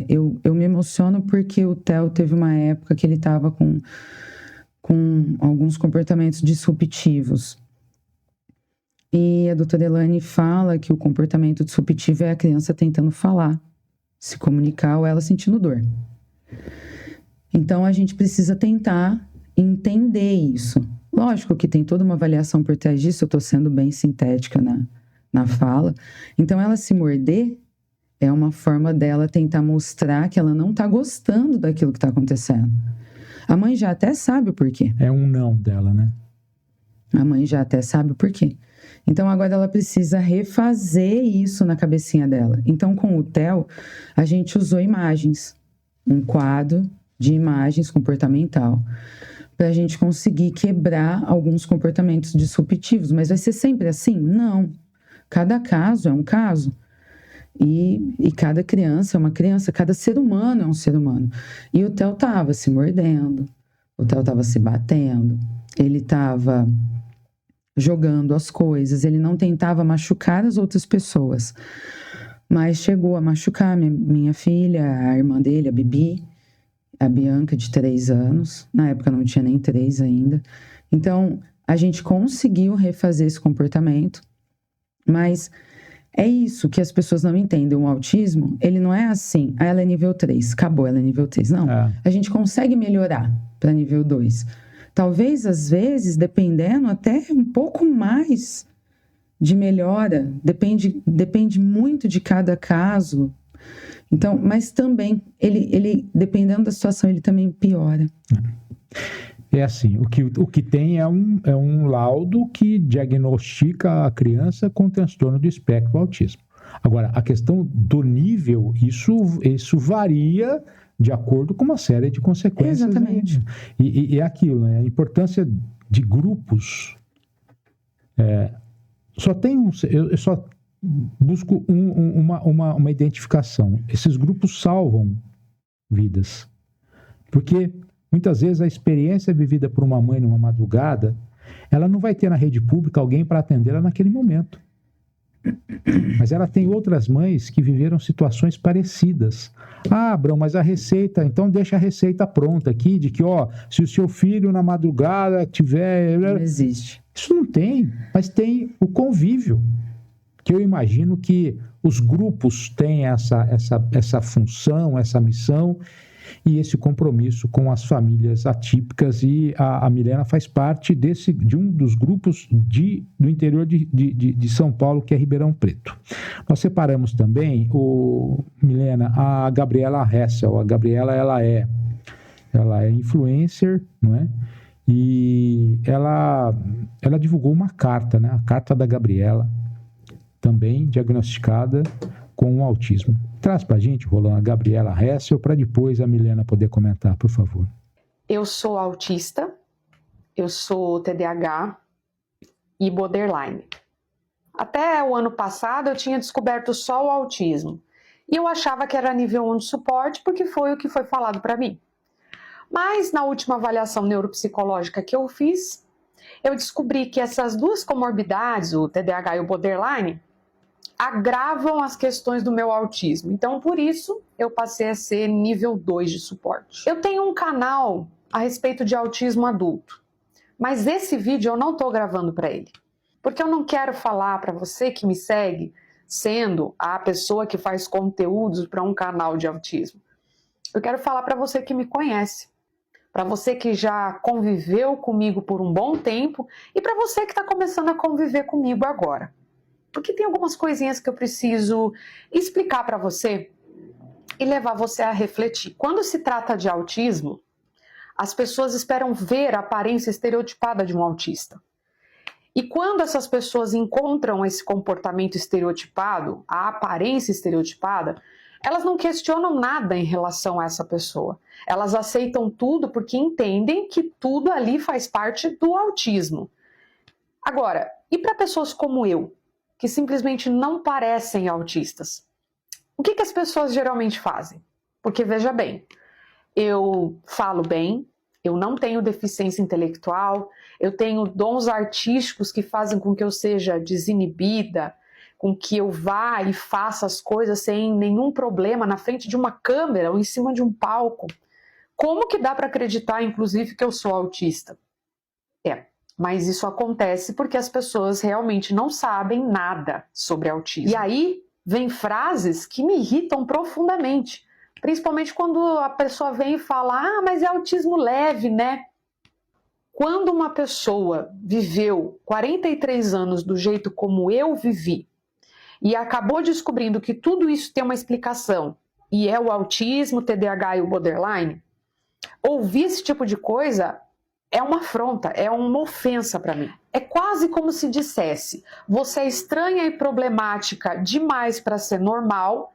eu me emociono porque o Theo teve uma época que ele estava com alguns comportamentos disruptivos. E a doutora Elaine fala que o comportamento disruptivo é a criança tentando falar, se comunicar ou ela sentindo dor. Então, a gente precisa tentar entender isso. Lógico que tem toda uma avaliação por trás disso, eu estou sendo bem sintética na fala. Então, ela se morder é uma forma dela tentar mostrar que ela não está gostando daquilo que está acontecendo. A mãe já até sabe o porquê. É um não dela, né? A mãe já até sabe o porquê. Então, agora ela precisa refazer isso na cabecinha dela. Então, com o Theo, a gente usou imagens. Um quadro de imagens comportamental. Para a gente conseguir quebrar alguns comportamentos disruptivos. Mas vai ser sempre assim? Não. Cada caso é um caso. E cada criança é uma criança. Cada ser humano é um ser humano. E o Theo estava se mordendo. O Theo estava se batendo. Ele estava jogando as coisas, ele não tentava machucar as outras pessoas, mas chegou a machucar minha filha, a irmã dele, a Bibi, a Bianca, de 3 anos, na época não tinha nem 3 ainda. Então, a gente conseguiu refazer esse comportamento, mas é isso que as pessoas não entendem. O autismo, ele não é assim, ela é nível 3, acabou, ela é nível 3. Não, a gente consegue melhorar para nível 2. Talvez, às vezes, dependendo até um pouco mais de melhora. Depende muito de cada caso. Então, mas também, ele dependendo da situação, ele também piora. É assim, o que tem é um laudo que diagnostica a criança com transtorno do espectro do autismo. Agora, a questão do nível, isso varia de acordo com uma série de consequências. Exatamente. E é aquilo, né? A importância de grupos. Eu só busco uma identificação. Esses grupos salvam vidas. Porque muitas vezes a experiência vivida por uma mãe numa madrugada, ela não vai ter na rede pública alguém para atendê-la naquele momento. Mas ela tem outras mães que viveram situações parecidas. Ah, Abrão, mas a receita, então deixa a receita pronta aqui, de que, se o seu filho na madrugada tiver... Não existe. Isso não tem, mas tem o convívio, que eu imagino que os grupos têm essa função, essa missão, e esse compromisso com as famílias atípicas, e a Milena faz parte de um dos grupos do interior de São Paulo, que é Ribeirão Preto. Nós separamos também, Milena, a Gabriela Hessel. A Gabriela, ela é influencer, não é? E ela divulgou uma carta, né? A carta da Gabriela, também diagnosticada com o autismo. Traz para a gente, Rolando, a Gabriela Hessel, para depois a Milena poder comentar, por favor. Eu sou autista, eu sou TDAH e borderline. Até o ano passado eu tinha descoberto só o autismo. E eu achava que era nível 1 de suporte, porque foi o que foi falado para mim. Mas na última avaliação neuropsicológica que eu fiz, eu descobri que essas duas comorbidades, o TDAH e o borderline, agravam as questões do meu autismo. Então, por isso, eu passei a ser nível 2 de suporte. Eu tenho um canal a respeito de autismo adulto, mas esse vídeo eu não estou gravando para ele, porque eu não quero falar para você que me segue, sendo a pessoa que faz conteúdos para um canal de autismo. Eu quero falar para você que me conhece, para você que já conviveu comigo por um bom tempo e para você que está começando a conviver comigo agora. Porque tem algumas coisinhas que eu preciso explicar para você e levar você a refletir. Quando se trata de autismo, as pessoas esperam ver a aparência estereotipada de um autista. E quando essas pessoas encontram esse comportamento estereotipado, a aparência estereotipada, elas não questionam nada em relação a essa pessoa. Elas aceitam tudo porque entendem que tudo ali faz parte do autismo. Agora, e para pessoas como eu, que simplesmente não parecem autistas? O que as pessoas geralmente fazem? Porque, veja bem, eu falo bem, eu não tenho deficiência intelectual, eu tenho dons artísticos que fazem com que eu seja desinibida, com que eu vá e faça as coisas sem nenhum problema na frente de uma câmera ou em cima de um palco. Como que dá para acreditar, inclusive, que eu sou autista? Mas isso acontece porque as pessoas realmente não sabem nada sobre autismo. E aí vem frases que me irritam profundamente, principalmente quando a pessoa vem e fala, mas é autismo leve, né? Quando uma pessoa viveu 43 anos do jeito como eu vivi e acabou descobrindo que tudo isso tem uma explicação e é o autismo, o TDAH e o borderline, ouvir esse tipo de coisa é uma afronta, é uma ofensa para mim. É quase como se dissesse, você é estranha e problemática demais para ser normal,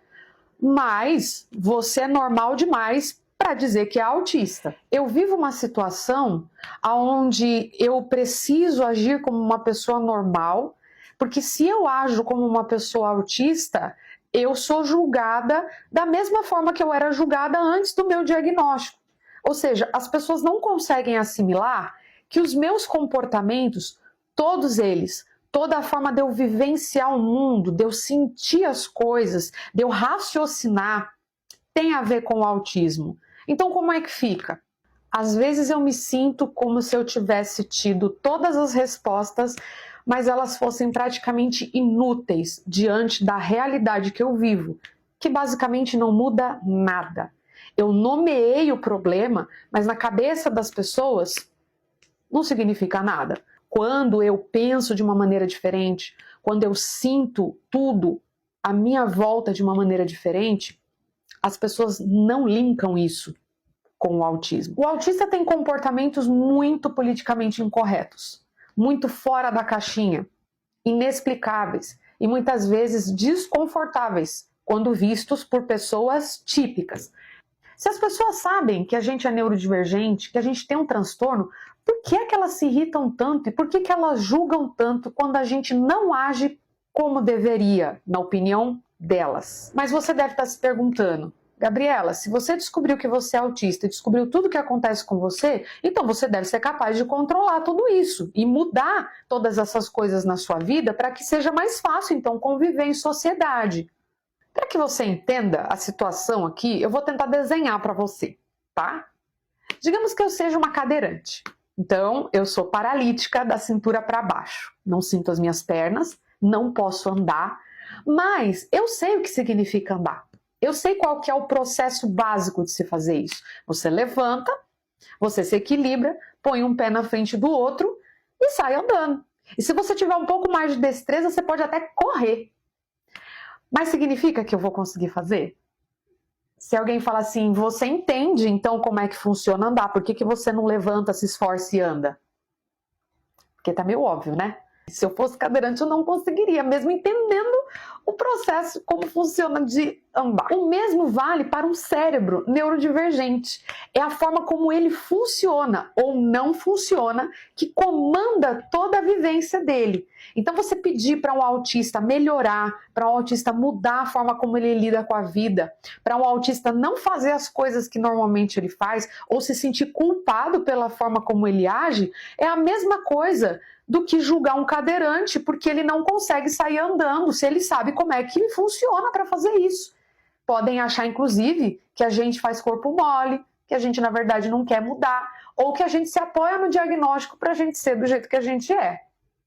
mas você é normal demais para dizer que é autista. Eu vivo uma situação onde eu preciso agir como uma pessoa normal, porque se eu ajo como uma pessoa autista, eu sou julgada da mesma forma que eu era julgada antes do meu diagnóstico. Ou seja, as pessoas não conseguem assimilar que os meus comportamentos, todos eles, toda a forma de eu vivenciar o mundo, de eu sentir as coisas, de eu raciocinar, tem a ver com o autismo. Então, como é que fica? Às vezes eu me sinto como se eu tivesse tido todas as respostas, mas elas fossem praticamente inúteis diante da realidade que eu vivo, que basicamente não muda nada. Eu nomeei o problema, mas na cabeça das pessoas não significa nada. Quando eu penso de uma maneira diferente, quando eu sinto tudo à minha volta de uma maneira diferente, as pessoas não linkam isso com o autismo. O autista tem comportamentos muito politicamente incorretos, muito fora da caixinha, inexplicáveis e muitas vezes desconfortáveis quando vistos por pessoas típicas. Se as pessoas sabem que a gente é neurodivergente, que a gente tem um transtorno, por que é que elas se irritam tanto e por que elas julgam tanto quando a gente não age como deveria, na opinião delas? Mas você deve estar se perguntando, Gabriela, se você descobriu que você é autista e descobriu tudo o que acontece com você, então você deve ser capaz de controlar tudo isso e mudar todas essas coisas na sua vida para que seja mais fácil, então, conviver em sociedade. Para que você entenda a situação aqui, eu vou tentar desenhar para você, tá? Digamos que eu seja uma cadeirante. Então, eu sou paralítica da cintura para baixo. Não sinto as minhas pernas, não posso andar, mas eu sei o que significa andar. Eu sei qual que é o processo básico de se fazer isso. Você levanta, você se equilibra, põe um pé na frente do outro e sai andando. E se você tiver um pouco mais de destreza, você pode até correr. Mas significa que eu vou conseguir fazer? Se alguém fala assim, você entende então como é que funciona andar, por que você não levanta, se esforça e anda? Porque tá meio óbvio, né? Se eu fosse cadeirante eu não conseguiria, mesmo entendendo o processo, como funciona de andar. O mesmo vale para um cérebro neurodivergente. É a forma como ele funciona ou não funciona que comanda toda a vivência dele. Então você pedir para um autista melhorar, para um autista mudar a forma como ele lida com a vida, para um autista não fazer as coisas que normalmente ele faz ou se sentir culpado pela forma como ele age, é a mesma coisa do que julgar um cadeirante porque ele não consegue sair andando, se ele sabe como é que funciona para fazer isso. Podem achar, inclusive, que a gente faz corpo mole, que a gente, na verdade, não quer mudar, ou que a gente se apoia no diagnóstico para a gente ser do jeito que a gente é.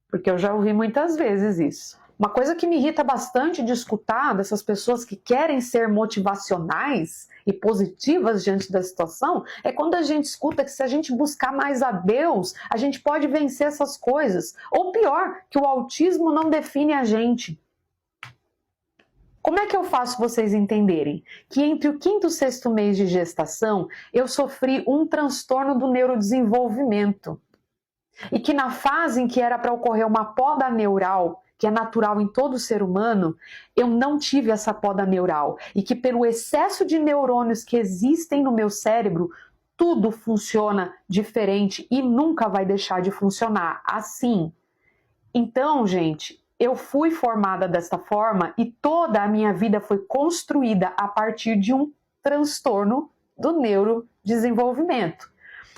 Porque eu já ouvi muitas vezes isso. Uma coisa que me irrita bastante de escutar dessas pessoas que querem ser motivacionais e positivas diante da situação é quando a gente escuta que se a gente buscar mais a Deus, a gente pode vencer essas coisas. Ou pior, que o autismo não define a gente. Como é que eu faço vocês entenderem que entre o 5º e o 6º mês de gestação eu sofri um transtorno do neurodesenvolvimento? E que na fase em que era para ocorrer uma poda neural, que é natural em todo ser humano, eu não tive essa poda neural. E que pelo excesso de neurônios que existem no meu cérebro, tudo funciona diferente e nunca vai deixar de funcionar assim. Então, gente, eu fui formada desta forma e toda a minha vida foi construída a partir de um transtorno do neurodesenvolvimento.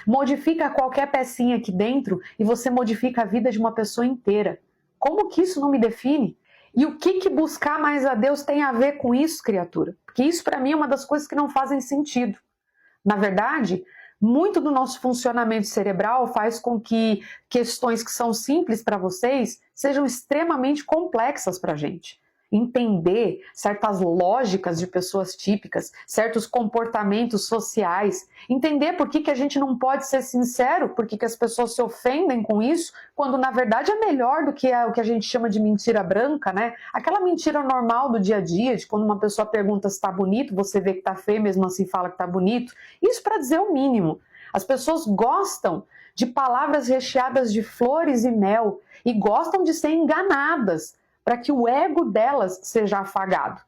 Modifica qualquer pecinha aqui dentro e você modifica a vida de uma pessoa inteira. Como que isso não me define? E o que buscar mais a Deus tem a ver com isso, criatura? Porque isso para mim é uma das coisas que não fazem sentido. Na verdade, Muito do nosso funcionamento cerebral faz com que questões que são simples para vocês sejam extremamente complexas para a gente. Entender certas lógicas de pessoas típicas, certos comportamentos sociais, entender por que a gente não pode ser sincero, por que as pessoas se ofendem com isso, quando na verdade é melhor do que o que a gente chama de mentira branca, né? Aquela mentira normal do dia a dia, de quando uma pessoa pergunta se está bonito, você vê que está feio, mesmo assim fala que está bonito. Isso para dizer o mínimo. As pessoas gostam de palavras recheadas de flores e mel e gostam de ser enganadas, para que o ego delas seja afagado.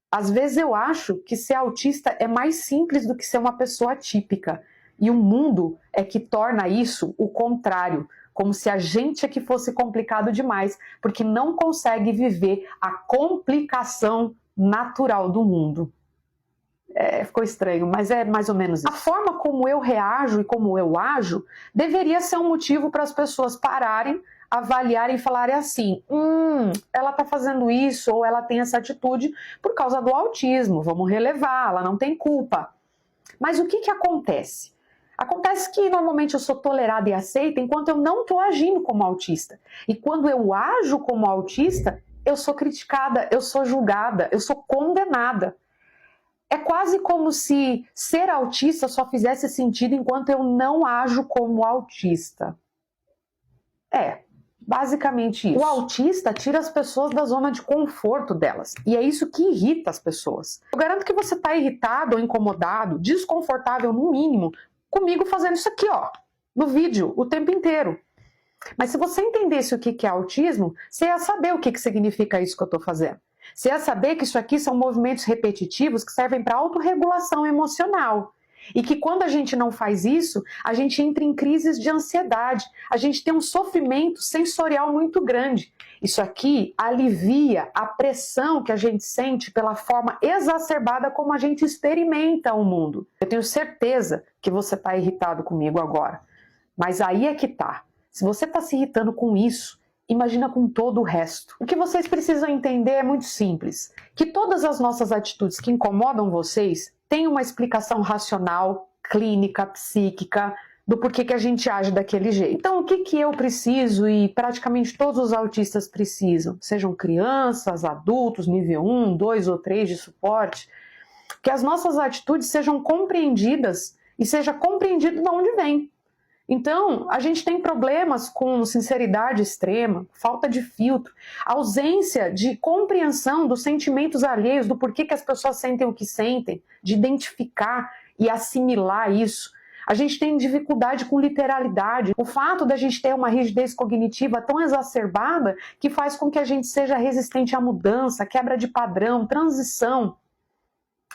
Às vezes eu acho que ser autista é mais simples do que ser uma pessoa atípica. E o mundo é que torna isso o contrário, como se a gente é que fosse complicado demais, porque não consegue viver a complicação natural do mundo. Ficou estranho, mas é mais ou menos isso. A forma como eu reajo e como eu ajo deveria ser um motivo para as pessoas pararem, avaliarem e falarem assim, ela está fazendo isso ou ela tem essa atitude por causa do autismo, vamos relevar, ela não tem culpa. Mas o que acontece? Acontece que normalmente eu sou tolerada e aceita enquanto eu não estou agindo como autista. E quando eu ajo como autista, eu sou criticada, eu sou julgada, eu sou condenada. É quase como se ser autista só fizesse sentido enquanto eu não ajo como autista. Basicamente isso. O autista tira as pessoas da zona de conforto delas. E é isso que irrita as pessoas. Eu garanto que você está irritado ou incomodado, desconfortável no mínimo, comigo fazendo isso aqui, ó, no vídeo, o tempo inteiro. Mas se você entendesse o que é autismo, você ia saber o que significa isso que eu estou fazendo. Você ia saber que isso aqui são movimentos repetitivos que servem para autorregulação emocional. E que quando a gente não faz isso, a gente entra em crises de ansiedade. A gente tem um sofrimento sensorial muito grande. Isso aqui alivia a pressão que a gente sente pela forma exacerbada como a gente experimenta o mundo. Eu tenho certeza que você está irritado comigo agora. Mas aí é que tá. Se você está se irritando com isso, imagina com todo o resto. O que vocês precisam entender é muito simples. Que todas as nossas atitudes que incomodam vocês têm uma explicação racional, clínica, psíquica, do porquê que a gente age daquele jeito. Então, o que eu preciso e praticamente todos os autistas precisam? Sejam crianças, adultos, nível 1, 2 ou 3 de suporte, que as nossas atitudes sejam compreendidas e seja compreendido de onde vem. Então, a gente tem problemas com sinceridade extrema, falta de filtro, ausência de compreensão dos sentimentos alheios, do porquê que as pessoas sentem o que sentem, de identificar e assimilar isso. A gente tem dificuldade com literalidade. O fato da gente ter uma rigidez cognitiva tão exacerbada que faz com que a gente seja resistente à mudança, quebra de padrão, transição.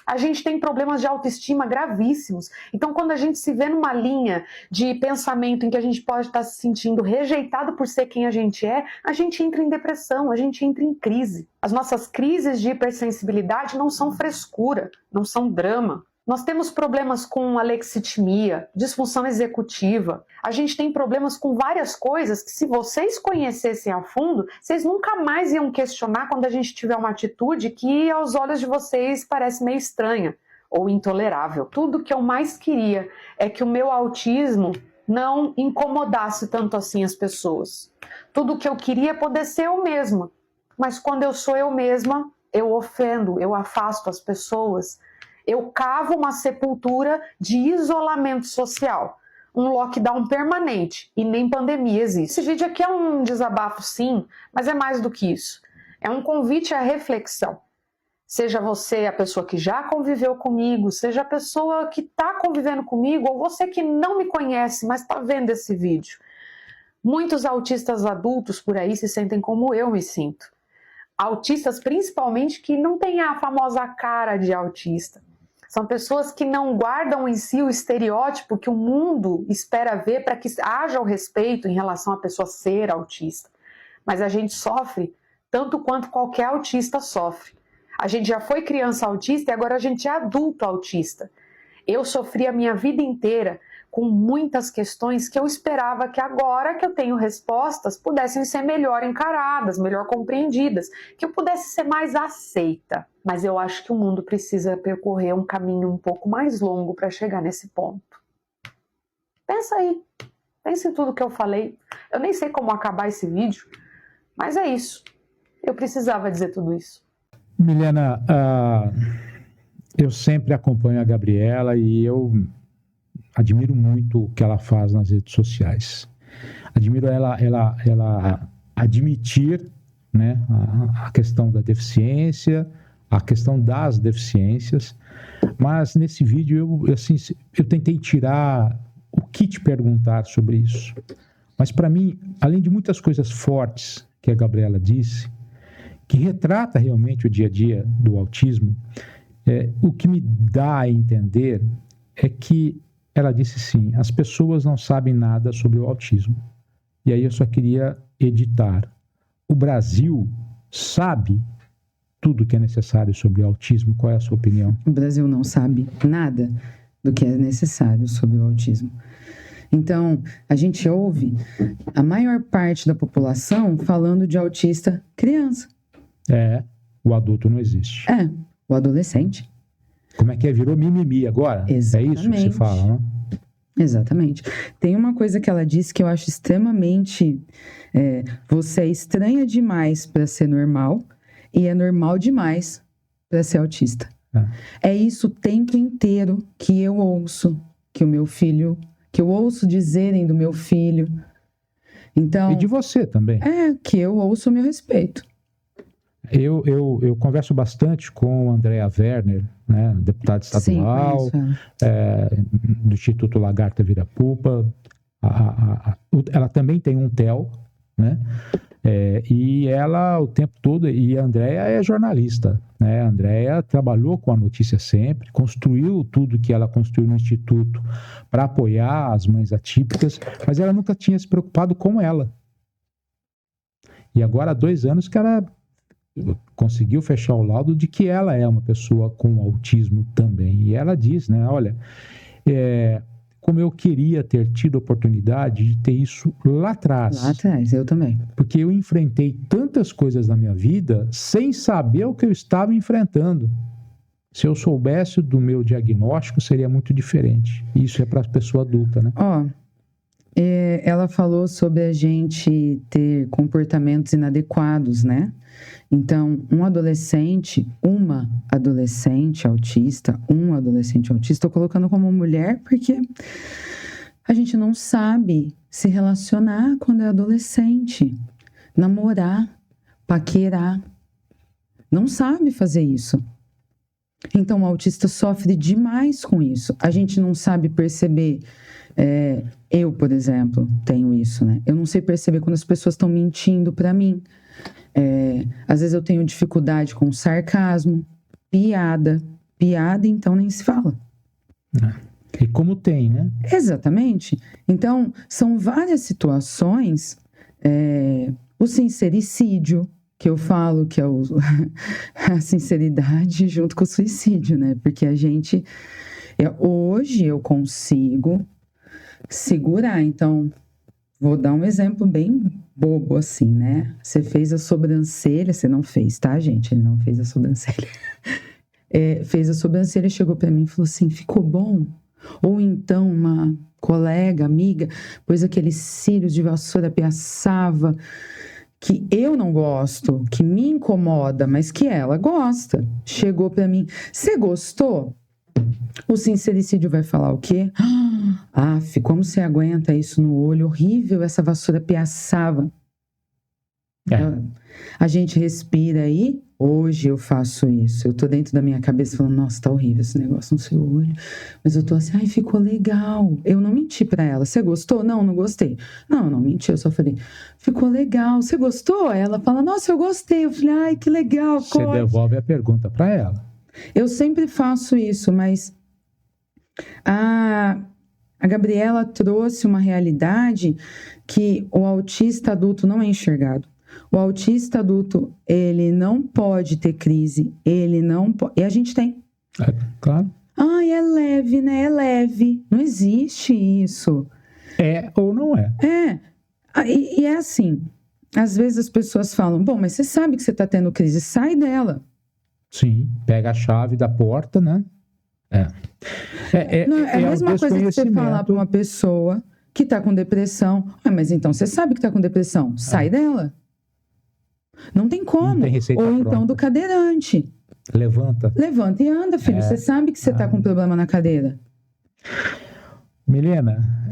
A gente tem problemas de autoestima gravíssimos. Então, quando a gente se vê numa linha de pensamento em que a gente pode estar se sentindo rejeitado por ser quem a gente entra em depressão, a gente entra em crise. As nossas crises de hipersensibilidade não são frescura, não são drama. Nós temos problemas com alexitimia, disfunção executiva. A gente tem problemas com várias coisas que, se vocês conhecessem a fundo, vocês nunca mais iam questionar quando a gente tiver uma atitude que, aos olhos de vocês, parece meio estranha ou intolerável. Tudo que eu mais queria é que o meu autismo não incomodasse tanto assim as pessoas. Tudo que eu queria é poder ser eu mesma. Mas quando eu sou eu mesma, eu ofendo, eu afasto as pessoas. Eu cavo uma sepultura de isolamento social, um lockdown permanente, e nem pandemia existe. Esse vídeo aqui é um desabafo, sim, mas é mais do que isso. É um convite à reflexão. Seja você a pessoa que já conviveu comigo, seja a pessoa que está convivendo comigo, ou você que não me conhece, mas está vendo esse vídeo. Muitos autistas adultos por aí se sentem como eu me sinto. Autistas, principalmente, que não têm a famosa cara de autista. São pessoas que não guardam em si o estereótipo que o mundo espera ver para que haja o respeito em relação à pessoa ser autista. Mas a gente sofre tanto quanto qualquer autista sofre. A gente já foi criança autista e agora a gente é adulto autista. Eu sofri a minha vida inteira com muitas questões que eu esperava que agora que eu tenho respostas pudessem ser melhor encaradas, melhor compreendidas, que eu pudesse ser mais aceita. Mas eu acho que o mundo precisa percorrer um caminho um pouco mais longo para chegar nesse ponto. Pensa aí. Pensa em tudo que eu falei. Eu nem sei como acabar esse vídeo, mas é isso. Eu precisava dizer tudo isso. Milena, eu sempre acompanho a Gabriela e eu admiro muito o que ela faz nas redes sociais. Admiro ela admitir, né, a questão da deficiência, a questão das deficiências, mas nesse vídeo eu tentei tirar o que te perguntar sobre isso. Mas para mim, além de muitas coisas fortes que a Gabriela disse, que retrata realmente o dia a dia do autismo, o que me dá a entender é que ela disse sim, as pessoas não sabem nada sobre o autismo. E aí eu só queria editar. O Brasil sabe tudo que é necessário sobre o autismo? Qual é a sua opinião? O Brasil não sabe nada do que é necessário sobre o autismo. Então, a gente ouve a maior parte da população falando de autista criança. O adulto não existe. O adolescente. Como é que é? Virou mimimi agora? Exatamente. É isso que você fala, né? Exatamente. Tem uma coisa que ela disse que eu acho extremamente... você é estranha demais para ser normal e é normal demais para ser autista. É isso o tempo inteiro que eu ouço, que o meu filho... que eu ouço dizerem do meu filho. Então, e de você também. Que eu ouço a meu respeito. Eu converso bastante com a Andrea Werner, né, deputada estadual, do Instituto Lagarta Virapupa. Ela também tem um TEL, né? E ela o tempo todo, e a Andrea é jornalista, né? A Andrea trabalhou com a notícia sempre, construiu tudo que ela construiu no Instituto para apoiar as mães atípicas, mas ela nunca tinha se preocupado com ela. E agora há 2 anos que ela conseguiu fechar o laudo de que ela é uma pessoa com autismo também. E ela diz, né, olha, como eu queria ter tido a oportunidade de ter isso lá atrás. Lá atrás, eu também. Porque eu enfrentei tantas coisas na minha vida sem saber o que eu estava enfrentando. Se eu soubesse do meu diagnóstico, seria muito diferente. Isso é para a pessoa adulta, né? Ela falou sobre a gente ter comportamentos inadequados, né? Então, uma adolescente autista, estou colocando como mulher porque a gente não sabe se relacionar quando é adolescente, namorar, paquerar, não sabe fazer isso. Então, o autista sofre demais com isso. A gente não sabe perceber. Eu, por exemplo, tenho isso, né? Eu não sei perceber quando as pessoas estão mentindo para mim. Às vezes eu tenho dificuldade com sarcasmo, piada, então nem se fala. E como tem, né? Exatamente. Então, são várias situações. O sincericídio, que eu falo que é a sinceridade junto com o suicídio, né? Porque a gente... hoje eu consigo segurar. Então, vou dar um exemplo bem bobo assim, né? Você fez a sobrancelha, você não fez, tá, gente? Ele não fez a sobrancelha. Fez a sobrancelha, chegou pra mim e falou assim, ficou bom? Ou então uma colega, amiga, pôs aqueles cílios de vassoura piaçava, que eu não gosto, que me incomoda, mas que ela gosta. Chegou pra mim, você gostou? O sincericídio vai falar o quê? Como você aguenta isso no olho? Horrível, essa vassoura piaçava. A gente respira aí. Hoje eu faço isso. Eu tô dentro da minha cabeça falando, nossa, tá horrível esse negócio no seu olho. Mas eu tô assim, ficou legal. Eu não menti pra ela. Você gostou? Não, não gostei. Não menti. Eu só falei, ficou legal. Você gostou? Ela fala, nossa, eu gostei. Eu falei, que legal. Você devolve a pergunta pra ela. Eu sempre faço isso, mas a Gabriela trouxe uma realidade que o autista adulto não é enxergado. O autista adulto, ele não pode ter crise, ele não pode... E a gente tem. Claro. É leve, né? É leve. Não existe isso. É ou não é. E é assim, às vezes as pessoas falam, bom, mas você sabe que você está tendo crise, sai dela. Sim, pega a chave da porta, né? É a mesma coisa que você falar para uma pessoa que está com depressão. Mas então você sabe que está com depressão. Sai dela. Não tem como. Não tem receita Ou pronta. então do cadeirante. Levanta. Levanta e anda, filho. Você sabe que você está com problema na cadeira. Milena,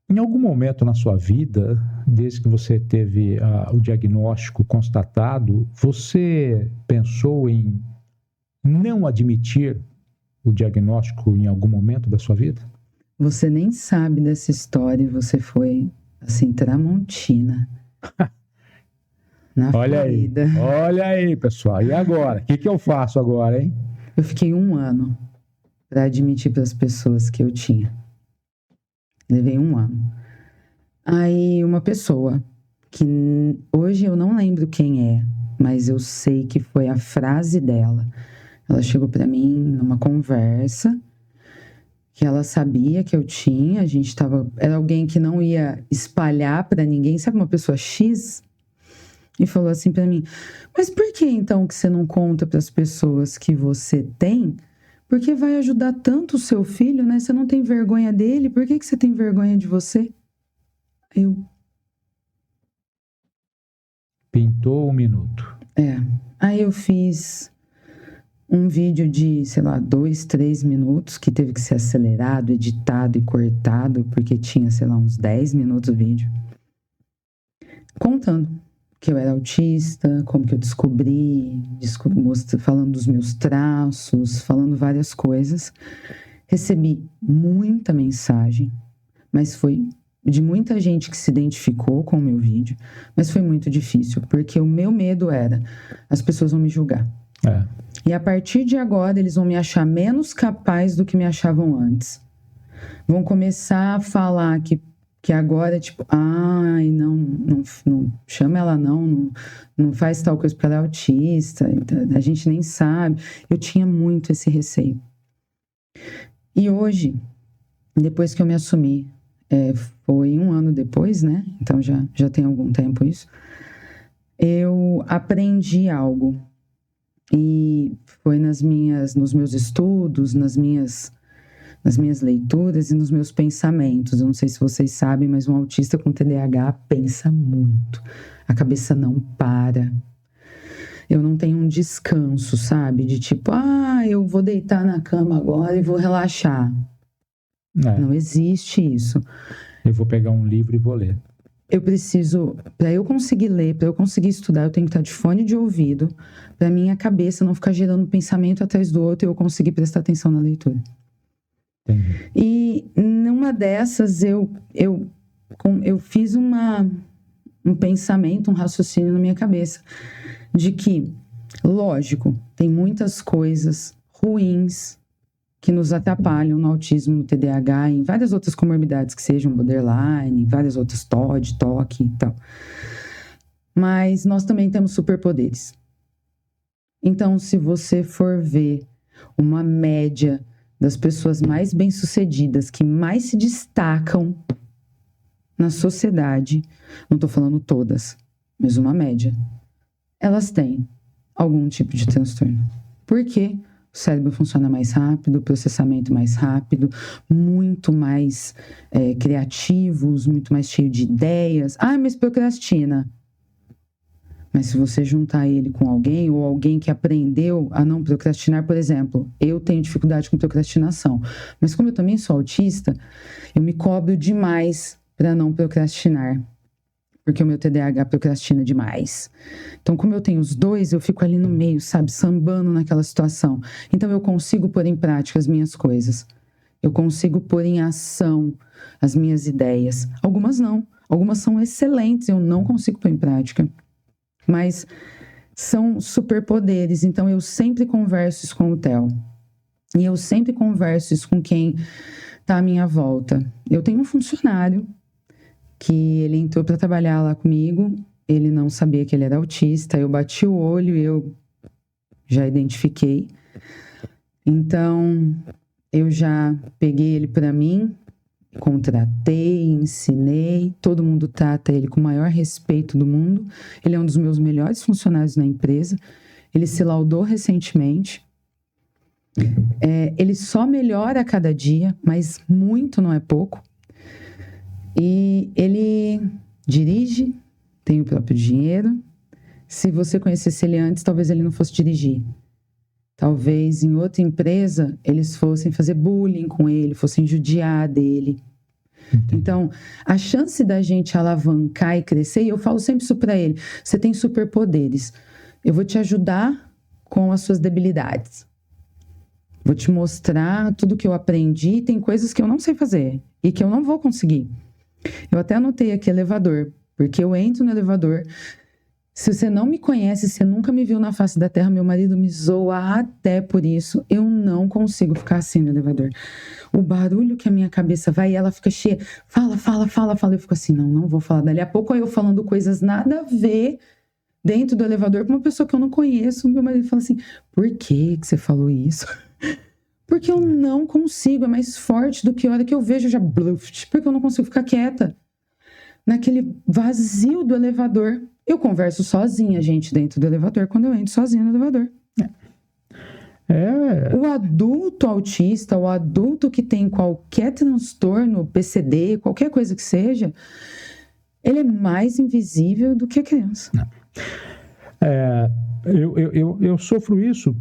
em algum momento na sua vida, desde que você teve o diagnóstico constatado, você pensou em não admitir o diagnóstico em algum momento da sua vida? Você nem sabe dessa história. Você foi, assim, tramontina. Na vida. Olha aí, pessoal. E agora? O que eu faço agora, hein? Eu fiquei 1 ano para admitir para as pessoas que eu tinha. Levei 1 ano. Aí uma pessoa, que hoje eu não lembro quem é, mas eu sei que foi a frase dela. Ela chegou para mim numa conversa, que ela sabia que eu tinha, era alguém que não ia espalhar para ninguém, sabe, uma pessoa X? E falou assim para mim: mas por que então que você não conta para as pessoas que você tem? Porque vai ajudar tanto o seu filho, né? Você não tem vergonha dele, por que você tem vergonha de você? Pintou 1 minuto. Aí eu fiz um vídeo de, sei lá, 2, 3 minutos, que teve que ser acelerado, editado e cortado, porque tinha, sei lá, uns 10 minutos o vídeo. Contando que eu era autista, como que eu descobri, falando dos meus traços, falando várias coisas. Recebi muita mensagem, mas foi de muita gente que se identificou com o meu vídeo, mas foi muito difícil, porque o meu medo era: as pessoas vão me julgar. E a partir de agora, eles vão me achar menos capaz do que me achavam antes. Vão começar a falar que agora, tipo, não chama ela não faz tal coisa para ela é autista, a gente nem sabe. Eu tinha muito esse receio. E hoje, depois que eu me assumi, foi 1 ano depois, né? Então já tem algum tempo isso. Eu aprendi algo. E foi nos meus estudos, nas minhas leituras e nos meus pensamentos. Eu não sei se vocês sabem, mas um autista com TDAH pensa muito. A cabeça não para. Eu não tenho um descanso, sabe? De tipo, eu vou deitar na cama agora e vou relaxar. Não existe isso. Eu vou pegar um livro e vou ler. Eu preciso, para eu conseguir ler, para eu conseguir estudar, eu tenho que estar de fone de ouvido, para minha cabeça não ficar gerando um pensamento atrás do outro e eu conseguir prestar atenção na leitura. Entendi. E numa dessas eu fiz um pensamento, um raciocínio na minha cabeça de que, lógico, tem muitas coisas ruins que nos atrapalham no autismo, no TDAH, em várias outras comorbidades que sejam borderline, várias outras TOD, TOC e tal. Mas nós também temos superpoderes. Então, se você for ver uma média das pessoas mais bem-sucedidas, que mais se destacam na sociedade, não estou falando todas, mas uma média, elas têm algum tipo de transtorno. Por quê? O cérebro funciona mais rápido, o processamento mais rápido, muito mais criativos, muito mais cheio de ideias. Mas procrastina. Mas se você juntar ele com alguém, ou alguém que aprendeu a não procrastinar, por exemplo, eu tenho dificuldade com procrastinação, mas como eu também sou autista, eu me cobro demais para não procrastinar. Porque o meu TDAH procrastina demais. Então, como eu tenho os dois, eu fico ali no meio, sabe, sambando naquela situação. Então, eu consigo pôr em prática as minhas coisas. Eu consigo pôr em ação as minhas ideias. Algumas não. Algumas são excelentes, eu não consigo pôr em prática. Mas são superpoderes. Então, eu sempre converso isso com o Theo. E eu sempre converso isso com quem está à minha volta. Eu tenho um funcionário que ele entrou para trabalhar lá comigo, ele não sabia que ele era autista, eu bati o olho e eu já identifiquei. Então, eu já peguei ele para mim, contratei, ensinei, todo mundo trata ele com o maior respeito do mundo. Ele é um dos meus melhores funcionários na empresa, ele se laudou recentemente. Ele só melhora a cada dia, mas muito não é pouco. E ele dirige, tem o próprio dinheiro. Se você conhecesse ele antes, talvez ele não fosse dirigir. Talvez em outra empresa eles fossem fazer bullying com ele, fossem judiar dele. Então, a chance da gente alavancar e crescer, e eu falo sempre isso para ele, você tem superpoderes. Eu vou te ajudar com as suas debilidades. Vou te mostrar tudo que eu aprendi. Tem coisas que eu não sei fazer e que eu não vou conseguir. Eu até anotei aqui elevador, porque eu entro no elevador. Se você não me conhece, se você nunca me viu na face da terra, meu marido me zoa até por isso. Eu não consigo ficar assim no elevador. O barulho que a minha cabeça vai e ela fica cheia. Fala. Eu fico assim, não vou falar. Dali a pouco eu falando coisas nada a ver dentro do elevador com uma pessoa que eu não conheço. Meu marido fala assim, por que você falou isso? Porque eu não consigo, é mais forte do que a hora que eu vejo já bluff, porque eu não consigo ficar quieta. Naquele vazio do elevador. Eu converso sozinha, gente, dentro do elevador, quando eu entro sozinha no elevador. O adulto autista, o adulto que tem qualquer transtorno, PCD, qualquer coisa que seja, ele é mais invisível do que a criança. Eu sofro isso.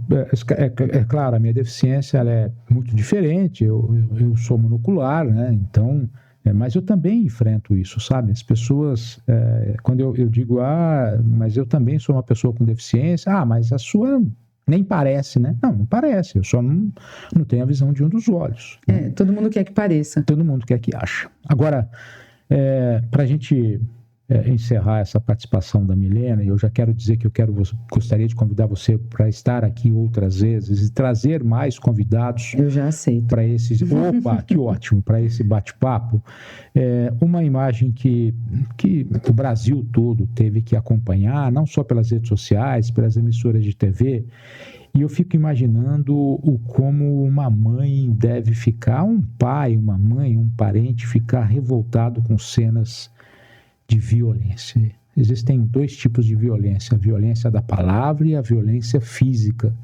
É claro, a minha deficiência ela é muito diferente. Eu sou monocular, né? Então, mas eu também enfrento isso, sabe? As pessoas, quando eu digo, mas eu também sou uma pessoa com deficiência, mas a sua nem parece, né? Não parece, eu só não tenho a visão de um dos olhos. Todo mundo quer que pareça. Todo mundo quer que acha. Agora, para a gente encerrar essa participação da Milena, eu já quero dizer que gostaria de convidar você para estar aqui outras vezes e trazer mais convidados. Eu já aceito. Para esse, que ótimo, para esse bate-papo. Uma imagem que o Brasil todo teve que acompanhar, não só pelas redes sociais, pelas emissoras de TV, e eu fico imaginando como uma mãe deve ficar, um pai, uma mãe, um parente ficar revoltado com cenas de violência. Existem dois tipos de violência, a violência da palavra e a violência física.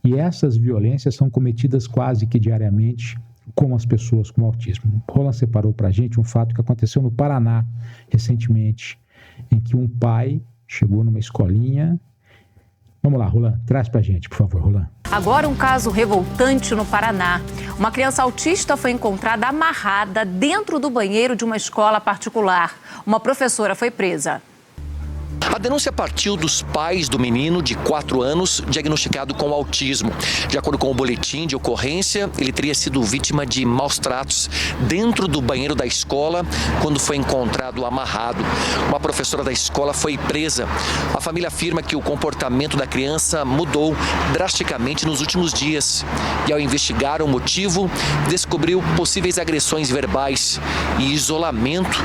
E essas violências são cometidas quase que diariamente com as pessoas com autismo. Roland separou para a gente um fato que aconteceu no Paraná recentemente, em que um pai chegou numa escolinha. Vamos lá, Roland, traz para a gente, por favor, Roland. Agora um caso revoltante no Paraná. Uma criança autista foi encontrada amarrada dentro do banheiro de uma escola particular. Uma professora foi presa. A denúncia partiu dos pais do menino de 4 anos diagnosticado com autismo. De acordo com o boletim de ocorrência, ele teria sido vítima de maus tratos dentro do banheiro da escola quando foi encontrado amarrado. Uma professora da escola foi presa. A família afirma que o comportamento da criança mudou drasticamente nos últimos dias. E ao investigar o motivo, descobriu possíveis agressões verbais e isolamento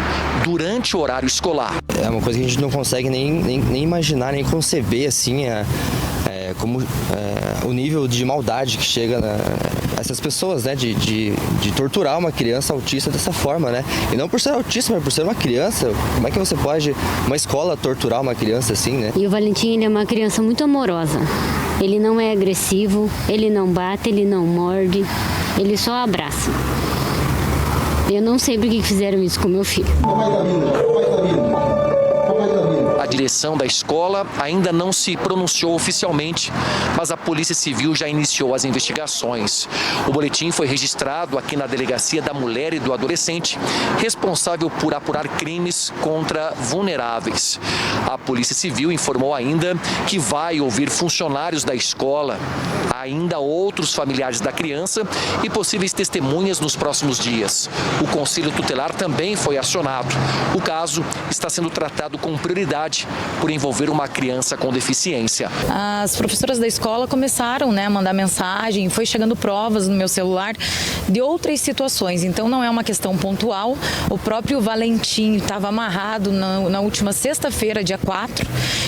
durante o horário escolar. É uma coisa que a gente não consegue nem imaginar, nem conceber assim, como o nível de maldade que chega essas pessoas, né, de torturar uma criança autista dessa forma, né? E não por ser autista, mas por ser uma criança. Como é que você pode, uma escola, torturar uma criança assim, né? E o Valentim, ele é uma criança muito amorosa. Ele não é agressivo, ele não bate, ele não morde, ele só abraça. Eu não sei por que fizeram isso com meu filho. A direção da escola ainda não se pronunciou oficialmente, mas a Polícia Civil já iniciou as investigações. O boletim foi registrado aqui na Delegacia da Mulher e do Adolescente, responsável por apurar crimes contra vulneráveis. A Polícia Civil informou ainda que vai ouvir funcionários da escola, ainda outros familiares da criança e possíveis testemunhas nos próximos dias. O Conselho Tutelar também foi acionado. O caso está sendo tratado com prioridade por envolver uma criança com deficiência. As professoras da escola começaram, a mandar mensagem, foi chegando provas no meu celular de outras situações, então não é uma questão pontual. O próprio Valentim estava amarrado na última sexta-feira, dia 4,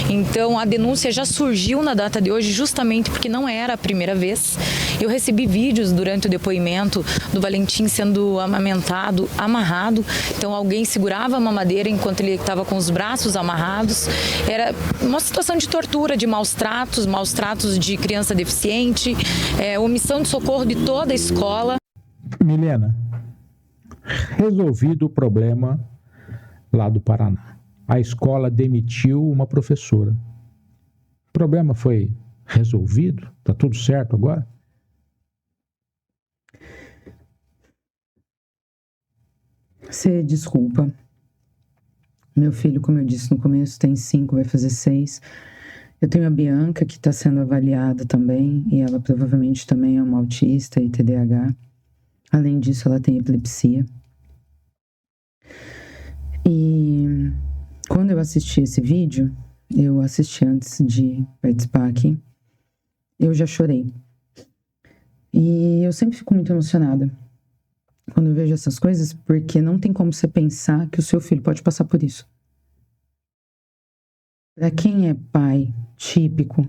então a denúncia já surgiu na data de hoje justamente porque não era a primeira primeira vez. Eu recebi vídeos durante o depoimento do Valentim sendo amamentado, amarrado. Então alguém segurava a mamadeira enquanto ele estava com os braços amarrados. Era uma situação de tortura, de maus tratos de criança deficiente, omissão de socorro de toda a escola. Milena, resolvido o problema lá do Paraná. A escola demitiu uma professora. O problema foi resolvido? Tá tudo certo agora? Você desculpa. Meu filho, como eu disse no começo, tem 5, vai fazer 6. Eu tenho a Bianca, que está sendo avaliada também, e ela provavelmente também é uma autista e TDAH. Além disso, ela tem epilepsia. E quando eu assisti esse vídeo, eu assisti antes de participar aqui, eu já chorei. E eu sempre fico muito emocionada quando eu vejo essas coisas, porque não tem como você pensar que o seu filho pode passar por isso. Para quem é pai típico,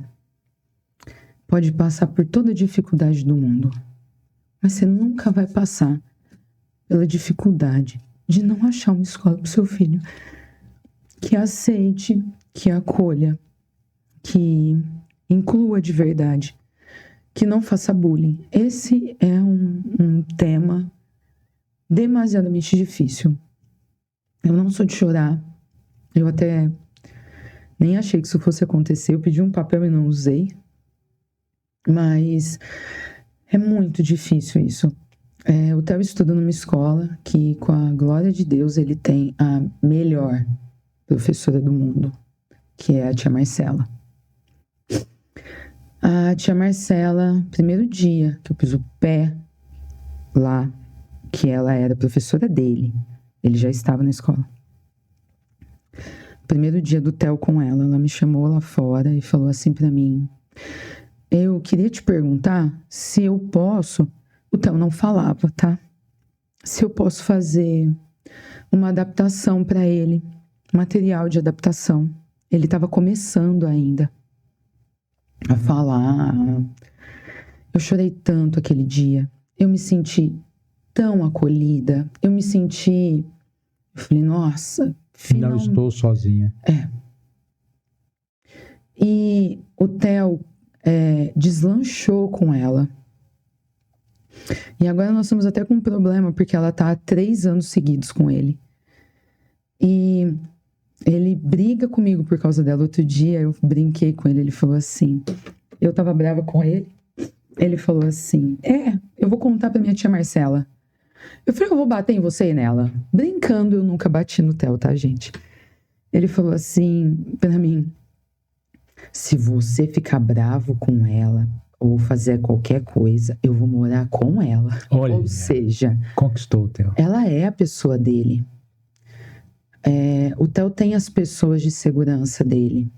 pode passar por toda a dificuldade do mundo, mas você nunca vai passar pela dificuldade de não achar uma escola para o seu filho que aceite, que acolha, que inclua de verdade, que não faça bullying. Esse é um tema demasiadamente difícil. Eu não sou de chorar. Eu até nem achei que isso fosse acontecer. Eu pedi um papel e não usei. Mas é muito difícil isso. O Theo estuda numa escola que, com a glória de Deus, ele tem a melhor professora do mundo, que é a tia Marcela. A tia Marcela, primeiro dia que eu pus o pé lá, que ela era professora dele, ele já estava na escola. Primeiro dia do Theo com ela me chamou lá fora e falou assim pra mim: eu queria te perguntar se eu posso, o Theo não falava, tá? Se eu posso fazer uma adaptação pra ele, material de adaptação. Ele estava começando ainda a falar. Eu chorei tanto aquele dia. Eu me senti tão acolhida. Eu falei, nossa, Não estou sozinha. E o Theo deslanchou com ela. E agora nós estamos até com um problema, porque ela está há 3 anos seguidos com ele. E ele briga comigo por causa dela. Outro dia eu brinquei com ele, ele falou assim, eu tava brava com ele, ele falou assim, eu vou contar pra minha tia Marcela. Eu falei, eu vou bater em você e nela. Brincando, eu nunca bati no Theo, tá, gente? Ele falou assim pra mim, se você ficar bravo com ela ou fazer qualquer coisa, eu vou morar com ela. Olha, ou seja, conquistou o Theo. Ela é a pessoa dele. O Theo tem as pessoas de segurança dele.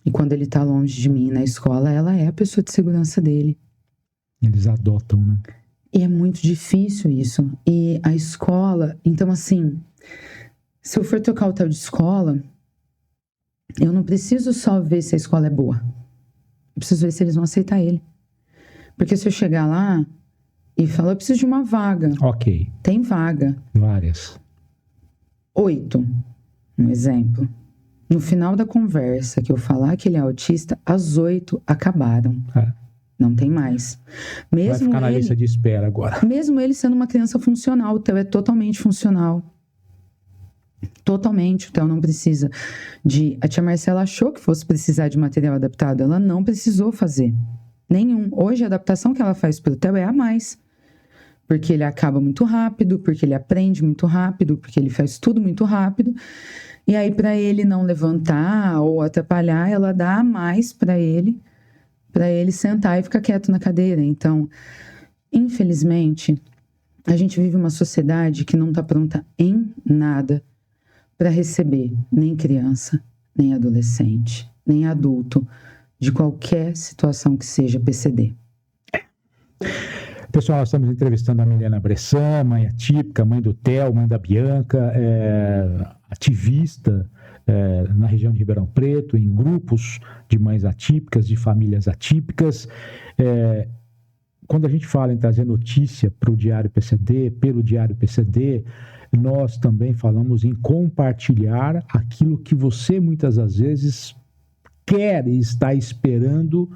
E quando ele tá longe de mim na escola, ela é a pessoa de segurança dele. Eles adotam, né? E é muito difícil isso. E a escola... Então, assim, se eu for trocar o Theo de escola, eu não preciso só ver se a escola é boa. Eu preciso ver se eles vão aceitar ele. Porque se eu chegar lá e falar, eu preciso de uma vaga. Ok. Tem vaga. Várias. 8, um exemplo. No final da conversa, que eu falar que ele é autista, as 8 acabaram. Não tem mais. Mesmo vai ficar na lista de espera agora. Mesmo ele sendo uma criança funcional, o Theo é totalmente funcional. Totalmente, o Theo não precisa de... A tia Marcela achou que fosse precisar de material adaptado, ela não precisou fazer. Nenhum. Hoje a adaptação que ela faz pro Theo é a mais. Porque ele acaba muito rápido, porque ele aprende muito rápido, porque ele faz tudo muito rápido. E aí, para ele não levantar ou atrapalhar, ela dá a mais para ele sentar e ficar quieto na cadeira. Então, infelizmente, a gente vive uma sociedade que não está pronta em nada para receber nem criança, nem adolescente, nem adulto, de qualquer situação que seja PCD. Pessoal, nós estamos entrevistando a Milena Bressan, mãe atípica, mãe do Theo, mãe da Bianca, ativista, na região de Ribeirão Preto, em grupos de mães atípicas, de famílias atípicas. Quando a gente fala em trazer notícia para o Diário PCD, pelo Diário PCD, nós também falamos em compartilhar aquilo que você muitas das vezes quer e está esperando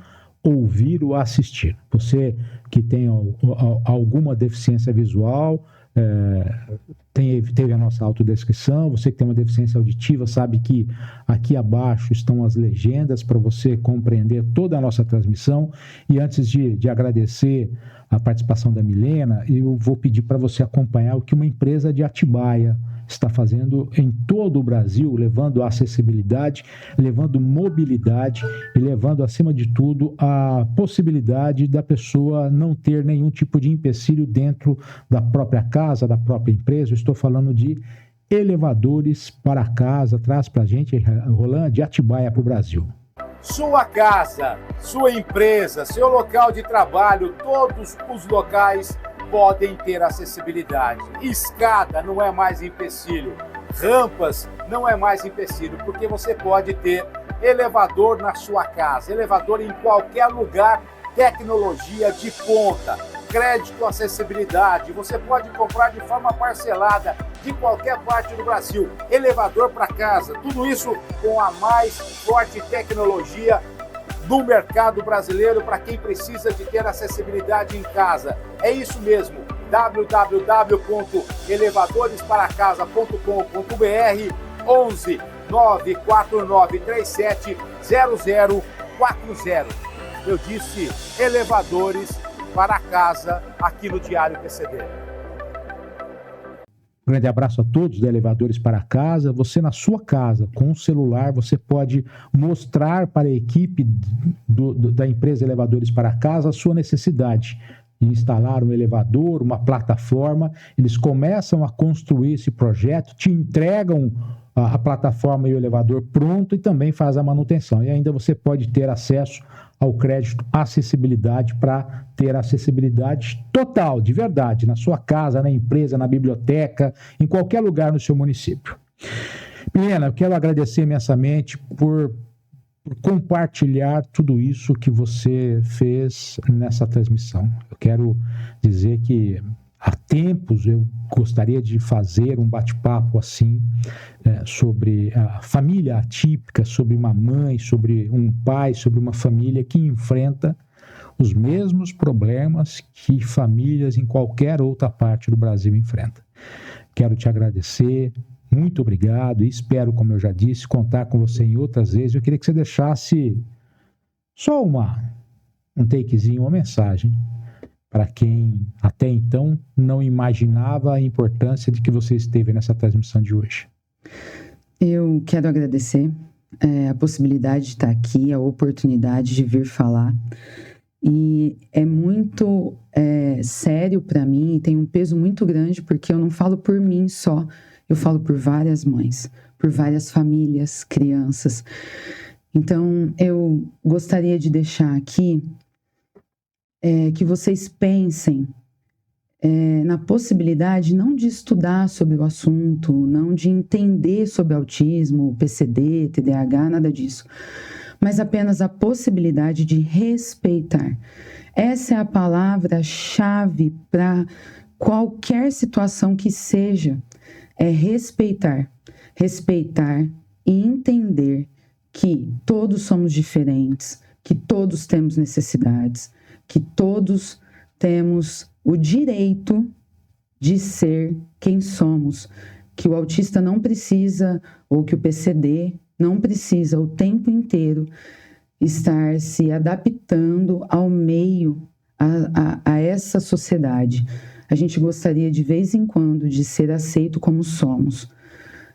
ouvir ou assistir. Você que tem alguma deficiência visual, teve a nossa autodescrição. Você que tem uma deficiência auditiva sabe que aqui abaixo estão as legendas para você compreender toda a nossa transmissão. E antes de agradecer a participação da Milena, eu vou pedir para você acompanhar o que uma empresa de Atibaia está fazendo em todo o Brasil, levando acessibilidade, levando mobilidade e levando, acima de tudo, a possibilidade da pessoa não ter nenhum tipo de empecilho dentro da própria casa, da própria empresa. Eu estou falando de elevadores para casa. Traz para a gente, Roland, de Atibaia para o Brasil. Sua casa, sua empresa, seu local de trabalho, todos os locais podem ter acessibilidade. Escada não é mais empecilho, rampas não é mais empecilho, porque você pode ter elevador na sua casa, elevador em qualquer lugar, tecnologia de ponta, crédito, acessibilidade, você pode comprar de forma parcelada de qualquer parte do Brasil, elevador para casa, tudo isso com a mais forte tecnologia do mercado brasileiro para quem precisa de ter acessibilidade em casa. É isso mesmo, www.elevadoresparacasa.com.br 11 94937 0040. Eu disse elevadores para casa aqui no Diário PCD. Um grande abraço a todos da Elevadores para Casa. Você na sua casa, com o celular, você pode mostrar para a equipe da empresa Elevadores para Casa a sua necessidade de instalar um elevador, uma plataforma. Eles começam a construir esse projeto, te entregam a plataforma e o elevador pronto e também faz a manutenção. E ainda você pode ter acesso ao crédito acessibilidade para ter acessibilidade total, de verdade, na sua casa, na empresa, na biblioteca, em qualquer lugar no seu município. Milena, eu quero agradecer imensamente por compartilhar tudo isso que você fez nessa transmissão. Eu quero dizer que há tempos eu gostaria de fazer um bate-papo assim, sobre a família atípica, sobre uma mãe, sobre um pai, sobre uma família que enfrenta os mesmos problemas que famílias em qualquer outra parte do Brasil enfrentam. Quero te agradecer, muito obrigado, e espero, como eu já disse, contar com você em outras vezes. Eu queria que você deixasse só um takezinho, uma mensagem para quem até então não imaginava a importância de que você esteve nessa transmissão de hoje. Eu quero agradecer a possibilidade de estar aqui, a oportunidade de vir falar. E é muito sério para mim, e tem um peso muito grande, porque eu não falo por mim só, eu falo por várias mães, por várias famílias, crianças. Então, eu gostaria de deixar aqui que vocês pensem na possibilidade não de estudar sobre o assunto, não de entender sobre autismo, PCD, TDAH, nada disso, mas apenas a possibilidade de respeitar. Essa é a palavra-chave para qualquer situação que seja, é respeitar. Respeitar e entender que todos somos diferentes, que todos temos necessidades, que todos temos o direito de ser quem somos, que o autista não precisa, ou que o PCD não precisa o tempo inteiro estar se adaptando ao meio, a essa sociedade. A gente gostaria de vez em quando de ser aceito como somos.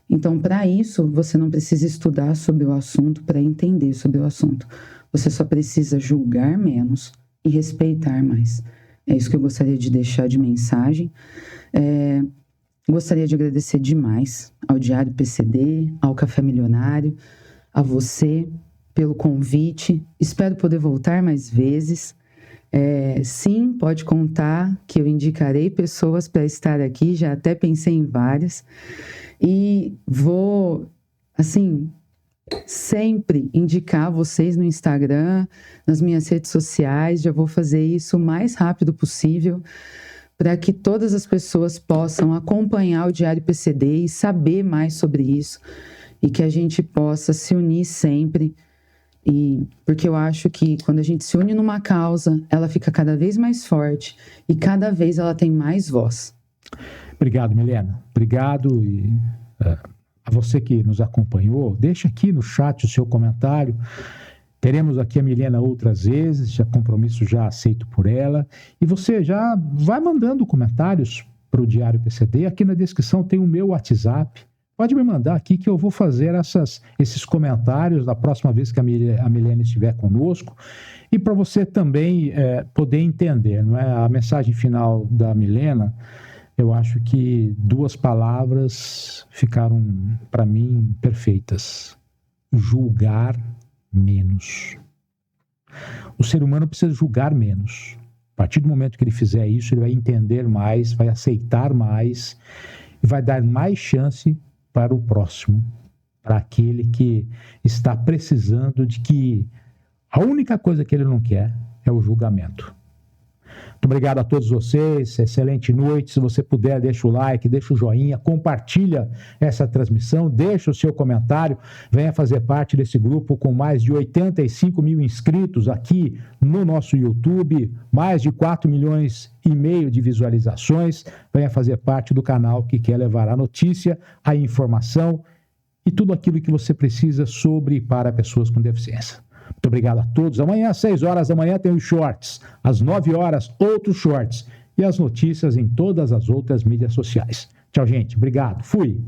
Então, para isso, você não precisa estudar sobre o assunto para entender sobre o assunto. Você só precisa julgar menos e respeitar mais. É isso que eu gostaria de deixar de mensagem. Gostaria de agradecer demais ao Diário PCD, ao Café Milionário, a você pelo convite. Espero poder voltar mais vezes. Sim, pode contar que eu indicarei pessoas para estar aqui, já até pensei em várias. E vou assim, sempre indicar vocês no Instagram, nas minhas redes sociais. Já vou fazer isso o mais rápido possível para que todas as pessoas possam acompanhar o Diário PCD e saber mais sobre isso e que a gente possa se unir sempre. E porque eu acho que quando a gente se une numa causa, ela fica cada vez mais forte e cada vez ela tem mais voz. Obrigado, Milena. Obrigado e a você que nos acompanhou. Deixa aqui no chat o seu comentário. Teremos aqui a Milena outras vezes, já compromisso já aceito por ela. E você já vai mandando comentários para o Diário PCD. Aqui na descrição tem o meu WhatsApp. Pode me mandar aqui que eu vou fazer esses comentários da próxima vez que a Milena estiver conosco. E para você também poder entender, não é? A mensagem final da Milena, eu acho que 2 palavras ficaram, para mim, perfeitas. Julgar menos. O ser humano precisa julgar menos. A partir do momento que ele fizer isso, ele vai entender mais, vai aceitar mais e vai dar mais chance para o próximo, para aquele que está precisando de que a única coisa que ele não quer é o julgamento. Muito obrigado a todos vocês, excelente noite. Se você puder, deixa o like, deixa o joinha, compartilha essa transmissão, deixa o seu comentário, venha fazer parte desse grupo com mais de 85 mil inscritos aqui no nosso YouTube, mais de 4,5 milhões de visualizações. Venha fazer parte do canal que quer levar a notícia, a informação e tudo aquilo que você precisa sobre e para pessoas com deficiência. Muito obrigado a todos. Amanhã, às 6 horas da manhã, tem os shorts. Às 9 horas, outros shorts. E as notícias em todas as outras mídias sociais. Tchau, gente. Obrigado. Fui.